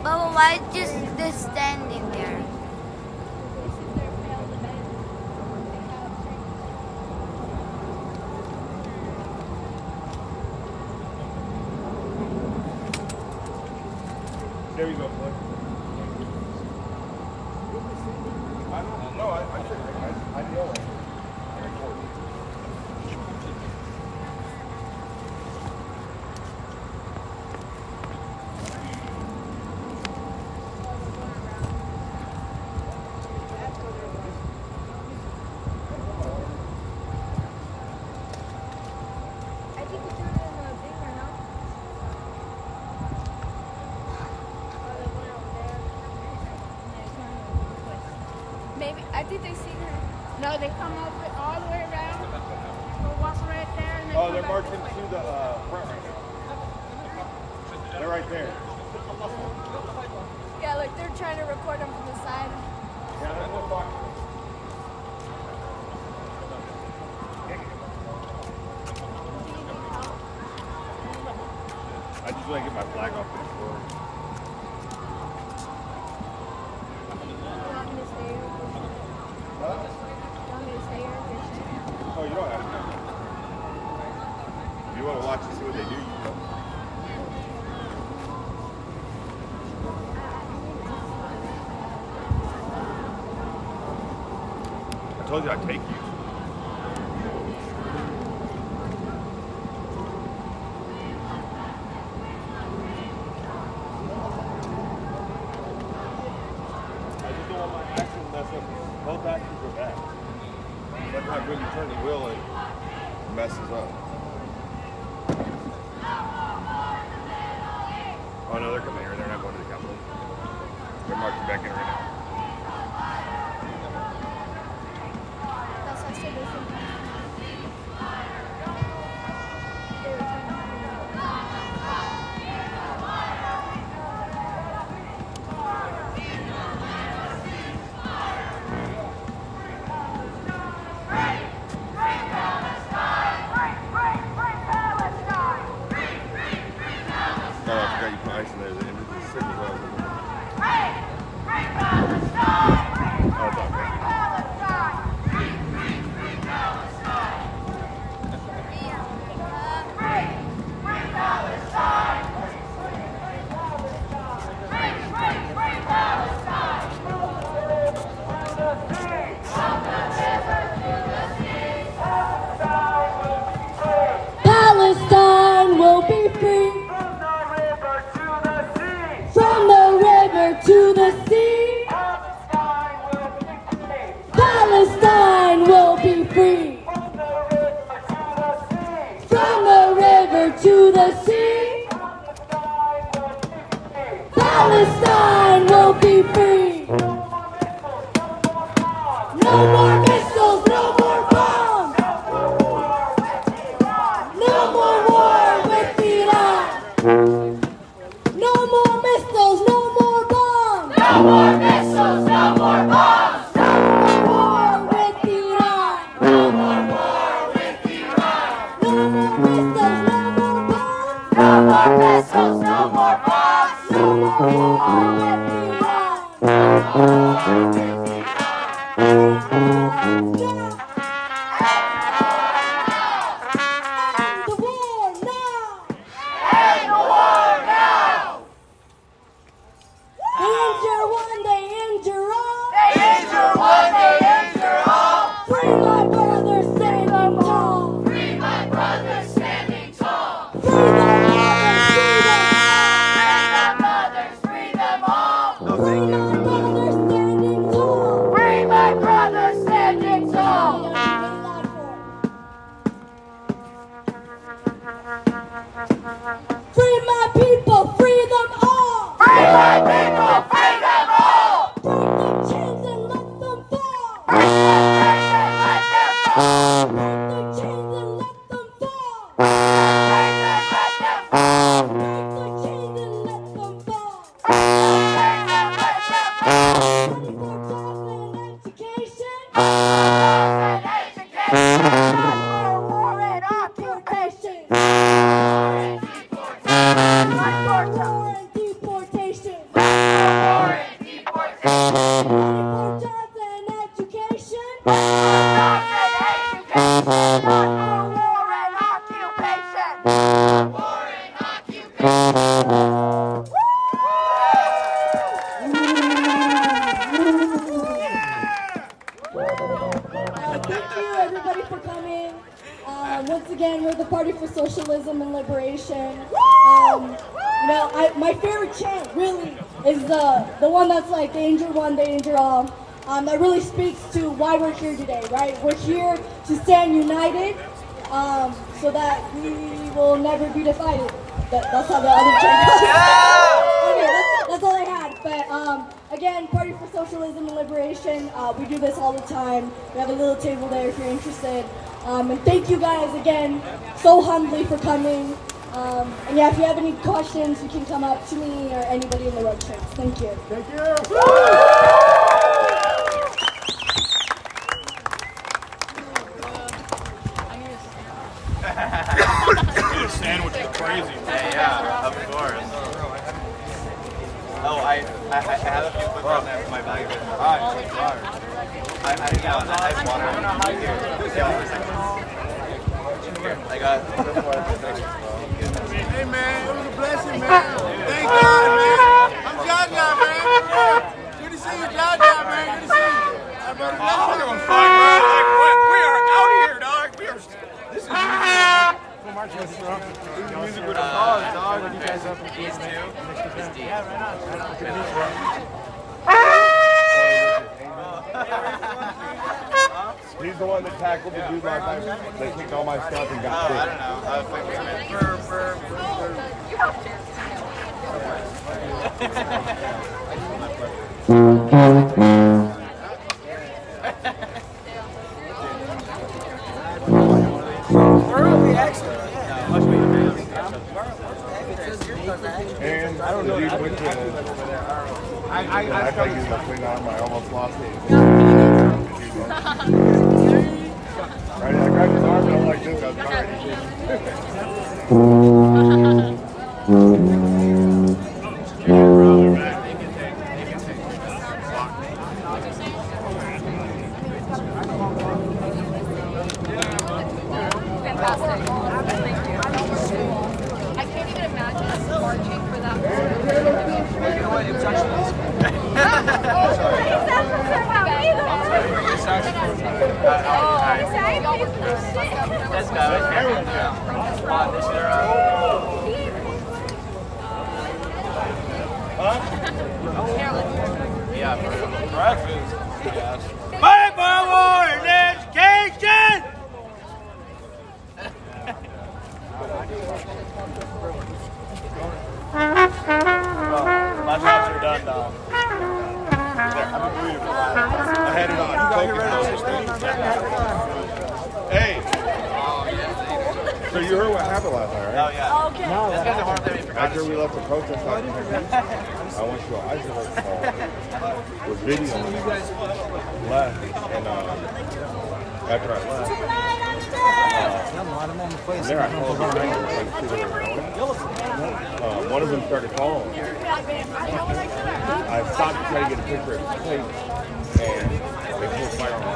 Baba, why just this standing there? There you go, Floyd. I don't know. I know it. I record it. Maybe, I think they see her. No, they come over all the way around. Go walk right there. And then Oh, come they're back marching this way. to the front right now. They're right there. Yeah, like they're trying to record them from the side. Yeah, they're both walking. I just want to get my flag off the floor. Oh, you don't have to. If you want to watch and see what they do, you can. I told you I'd take you. I just don't want my axle to mess up. Both axles are back. Sometimes when you turn the wheel, it messes up. Oh no, they're coming here. They're not going to the Capitol. They're marching back in right now. That's why I said this. Oh, I forgot you put ice in there. The image is sick as well. Oh, it's okay. Palestine will be free. From the river to the sea. Palestine will be free. From the river to the sea. Palestine will be free. No more missiles, no more bombs. No more war with Iran. No more missiles, no more bombs. No more missiles, no more bombs. No more war with Iran. No more war with Iran. No more missiles, no more bombs. No Thank you, everybody, for coming. Once again, we're the Party for Socialism and Liberation. My favorite chant really is the one that's like danger one, danger all. That really speaks to why we're here today, right? We're here to stand united so that we will never be divided. That's how the other chant goes. Okay, that's all I had. But again, Party for Socialism and Liberation, we do this all the time. We have a little table there if you're interested. And thank you guys again so humbly for coming. And yeah, if you have any questions, you can come up to me or anybody in the road checks. Thank you. Thank you. Sandwich is crazy. Yeah, of course. Oh, I have a few quick on there for my bag. Alright. I have water. I got Hey man, it was a blessing, man. Thank God, man. I'm Jaja, man. Good to see you, Jaja, man. Good to see you. I'm doing fine, man. Like what? We are out here, dog. We are. This is music with a cause, dog. What do you guys have for these two? Yeah, right on. He's the one that tackled the dude last night. They kicked all my stuff and got sick. I don't And I don't know. I thought you were going to clean on my almost lost it. Right, I grabbed his arm and I'm like this. I was Fantastic. Thank you. I can't even imagine marching for that. This guy right here. This year, yeah, for breakfast. Fight for war and education! My jobs are done, dog. I had it on. Hey. So you heard what happened last night, right? Oh, yeah. Okay. No, this guy's a hard day for After we left the protest, I went to an isolate call with video left, and after I left, there I called one of them started calling. I stopped to try to get a picture of his plate, and they pulled fire on me.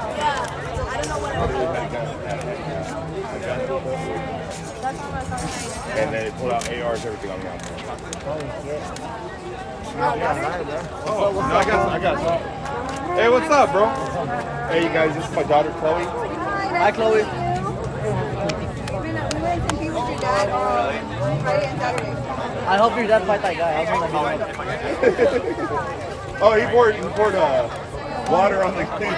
And then they pulled out ARs, everything on me. Oh, no, I got some. Hey, what's up, bro? Hey, you guys, this is my daughter, Chloe. Hi, Chloe. We went to be with your dad on Friday and Saturday. I hope your dad fight that guy. I was gonna call Oh, he poured water on the thing.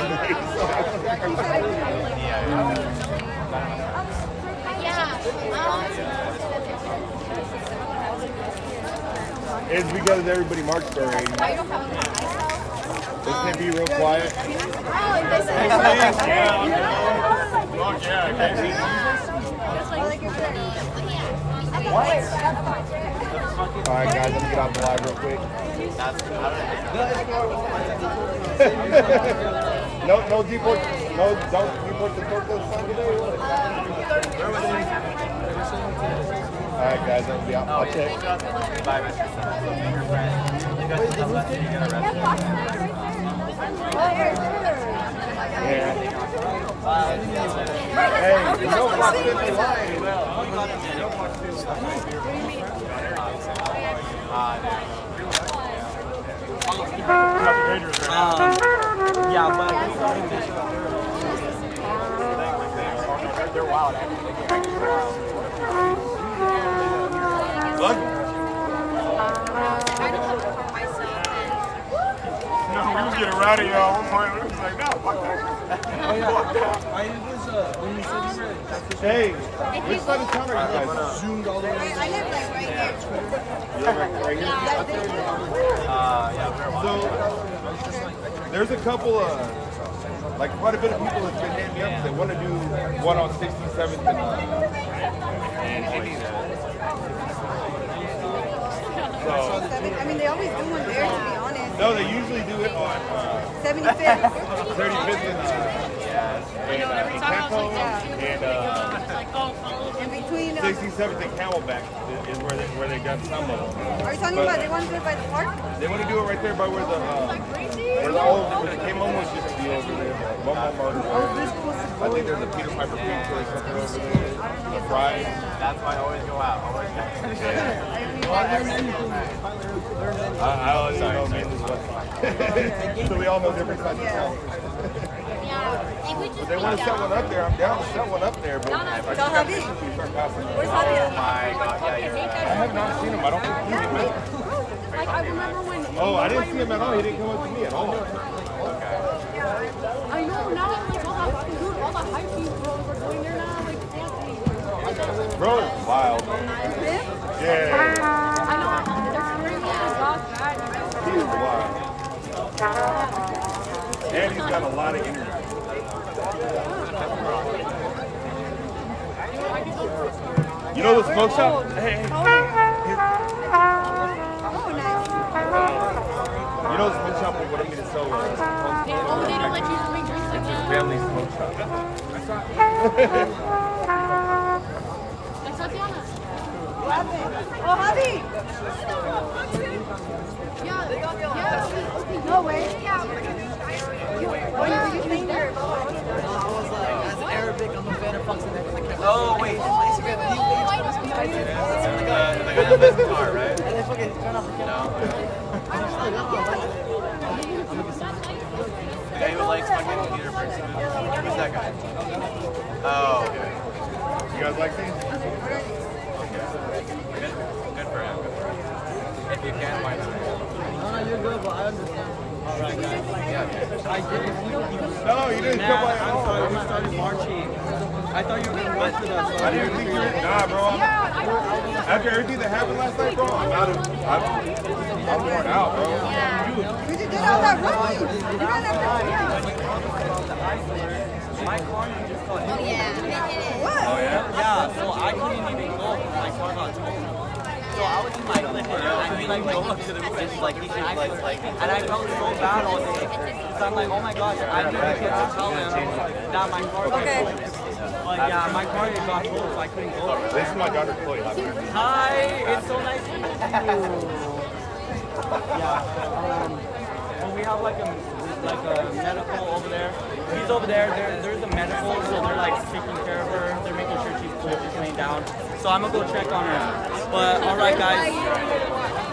It's because everybody marched for 80. Isn't it be real quiet? Alright guys, let me get out the live real quick. No deport, don't deport the Turcos son today. Alright guys, let me be out. I'll check. Yeah. Hey, you know Fox 50 live. Yeah, but they're wild. Look. No, we was getting rowdy at one point. We was like, no, fuck that. Hey, which side of town are you guys? Zoomed all the way. I live like right here. You live right here? So, there's a couple of, like quite a bit of people that's been hitting me up that want to do one on 67th and Indian. So, I mean, they always do one there, to be honest. no, they usually do it on 75th. 35th and Campo In between. 67th and Camelback is where they got some of them. Are you talking about they want to do it by the park? They want to do it right there by where the K-Momo used to be over there. Momo Market. I think there's a Peter Piper pizza or something over there. The fries. That's why I always go out. I always know me as well. So we all know different sides of town. But they want to set one up there. I'm down to set one up there, but I just got to start passing. Where's Javier? Oh my god, yeah, you're right. I have not seen him. I don't think he's seen him. Like, I remember when. Oh, I didn't see him at all. He didn't come up to me at all. I know, now I'm like, all the high fees bros are going there now. Like, fuck me. Bro, it's wild. Yeah. I know, they're screaming at God's back. He is wild. And he's got a lot of energy. You know the smoke shop? Hey. Oh, nice. You know the smoke shop would want me to sell Oh, they don't let you bring drinks like that? family smoke shop. Like Tatiana. Oh, Javi! Yeah. No way. What are you saying there? I was like, as Arabic, I'm a fan of Fox and everything. Oh, wait. Instagram. They got the best car, right? And they fucking turn off the camera. The guy who likes fucking Peter Person. Who's that guy? Oh, okay. You guys like these? Good for him. If you can, why not? No, you're good, but I understand. Alright, guys. I didn't. No, you didn't come by at I'm all. sorry, we started marching. I thought you were going to march with us. I didn't think you were. Nah, bro. After everything that happened last night, bro, I'm worn out, bro. We just did all that running. You ran after My car just got hit. What? Yeah, so I couldn't even go. My car got towed. So I was in my I like go up to the roof and like he should like and I felt so bad all day. So I'm like, oh my gosh, I didn't get to tell him that my car got towed. But yeah, my car got towed, so I couldn't go. This is my daughter Chloe. Hi, it's so nice to meet you. Yeah. Well, we have like a medical over there. He's over there. There's a medical, so they're like taking care of her. They're making sure she's good. She's laying down. So I'm gonna go check on her. But all right, guys.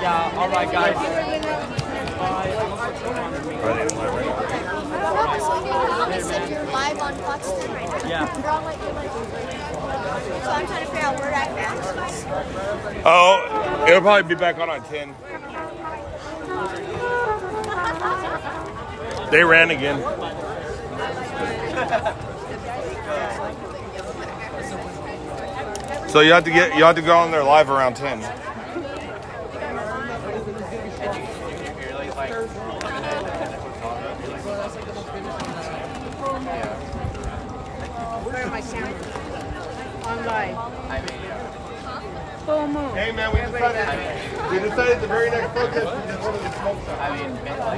Yeah. All right, guys. Bye. I'm gonna check on her. You're live on Fox 10 right now. Yeah. So I'm trying to figure out where I found. Oh, it'll probably be back on 10. They ran again. So you have to go on there live around 10. on live. I mean, Full moon. Hey man, we decided the very next protest we just wanted to smoke some. I mean, man, like,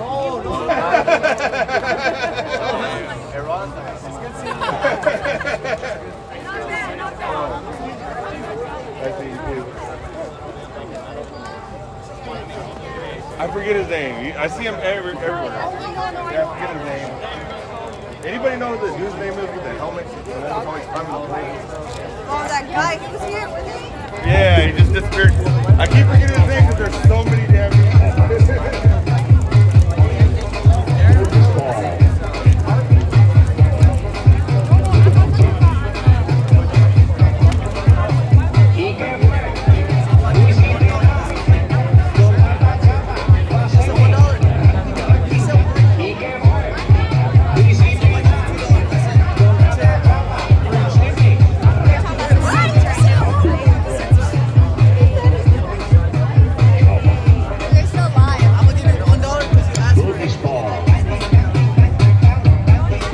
Iran. I forget his name. I see him everywhere. Yeah, I forget his name. Anybody know what the dude's name is with the helmet? The one who's always climbing the poles? Oh, that guy, he was here with me. Yeah, he just disappeared. I keep forgetting his name because there's so many damn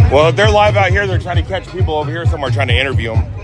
Well, if they're live out here, they're trying to catch people over here somewhere trying to interview them.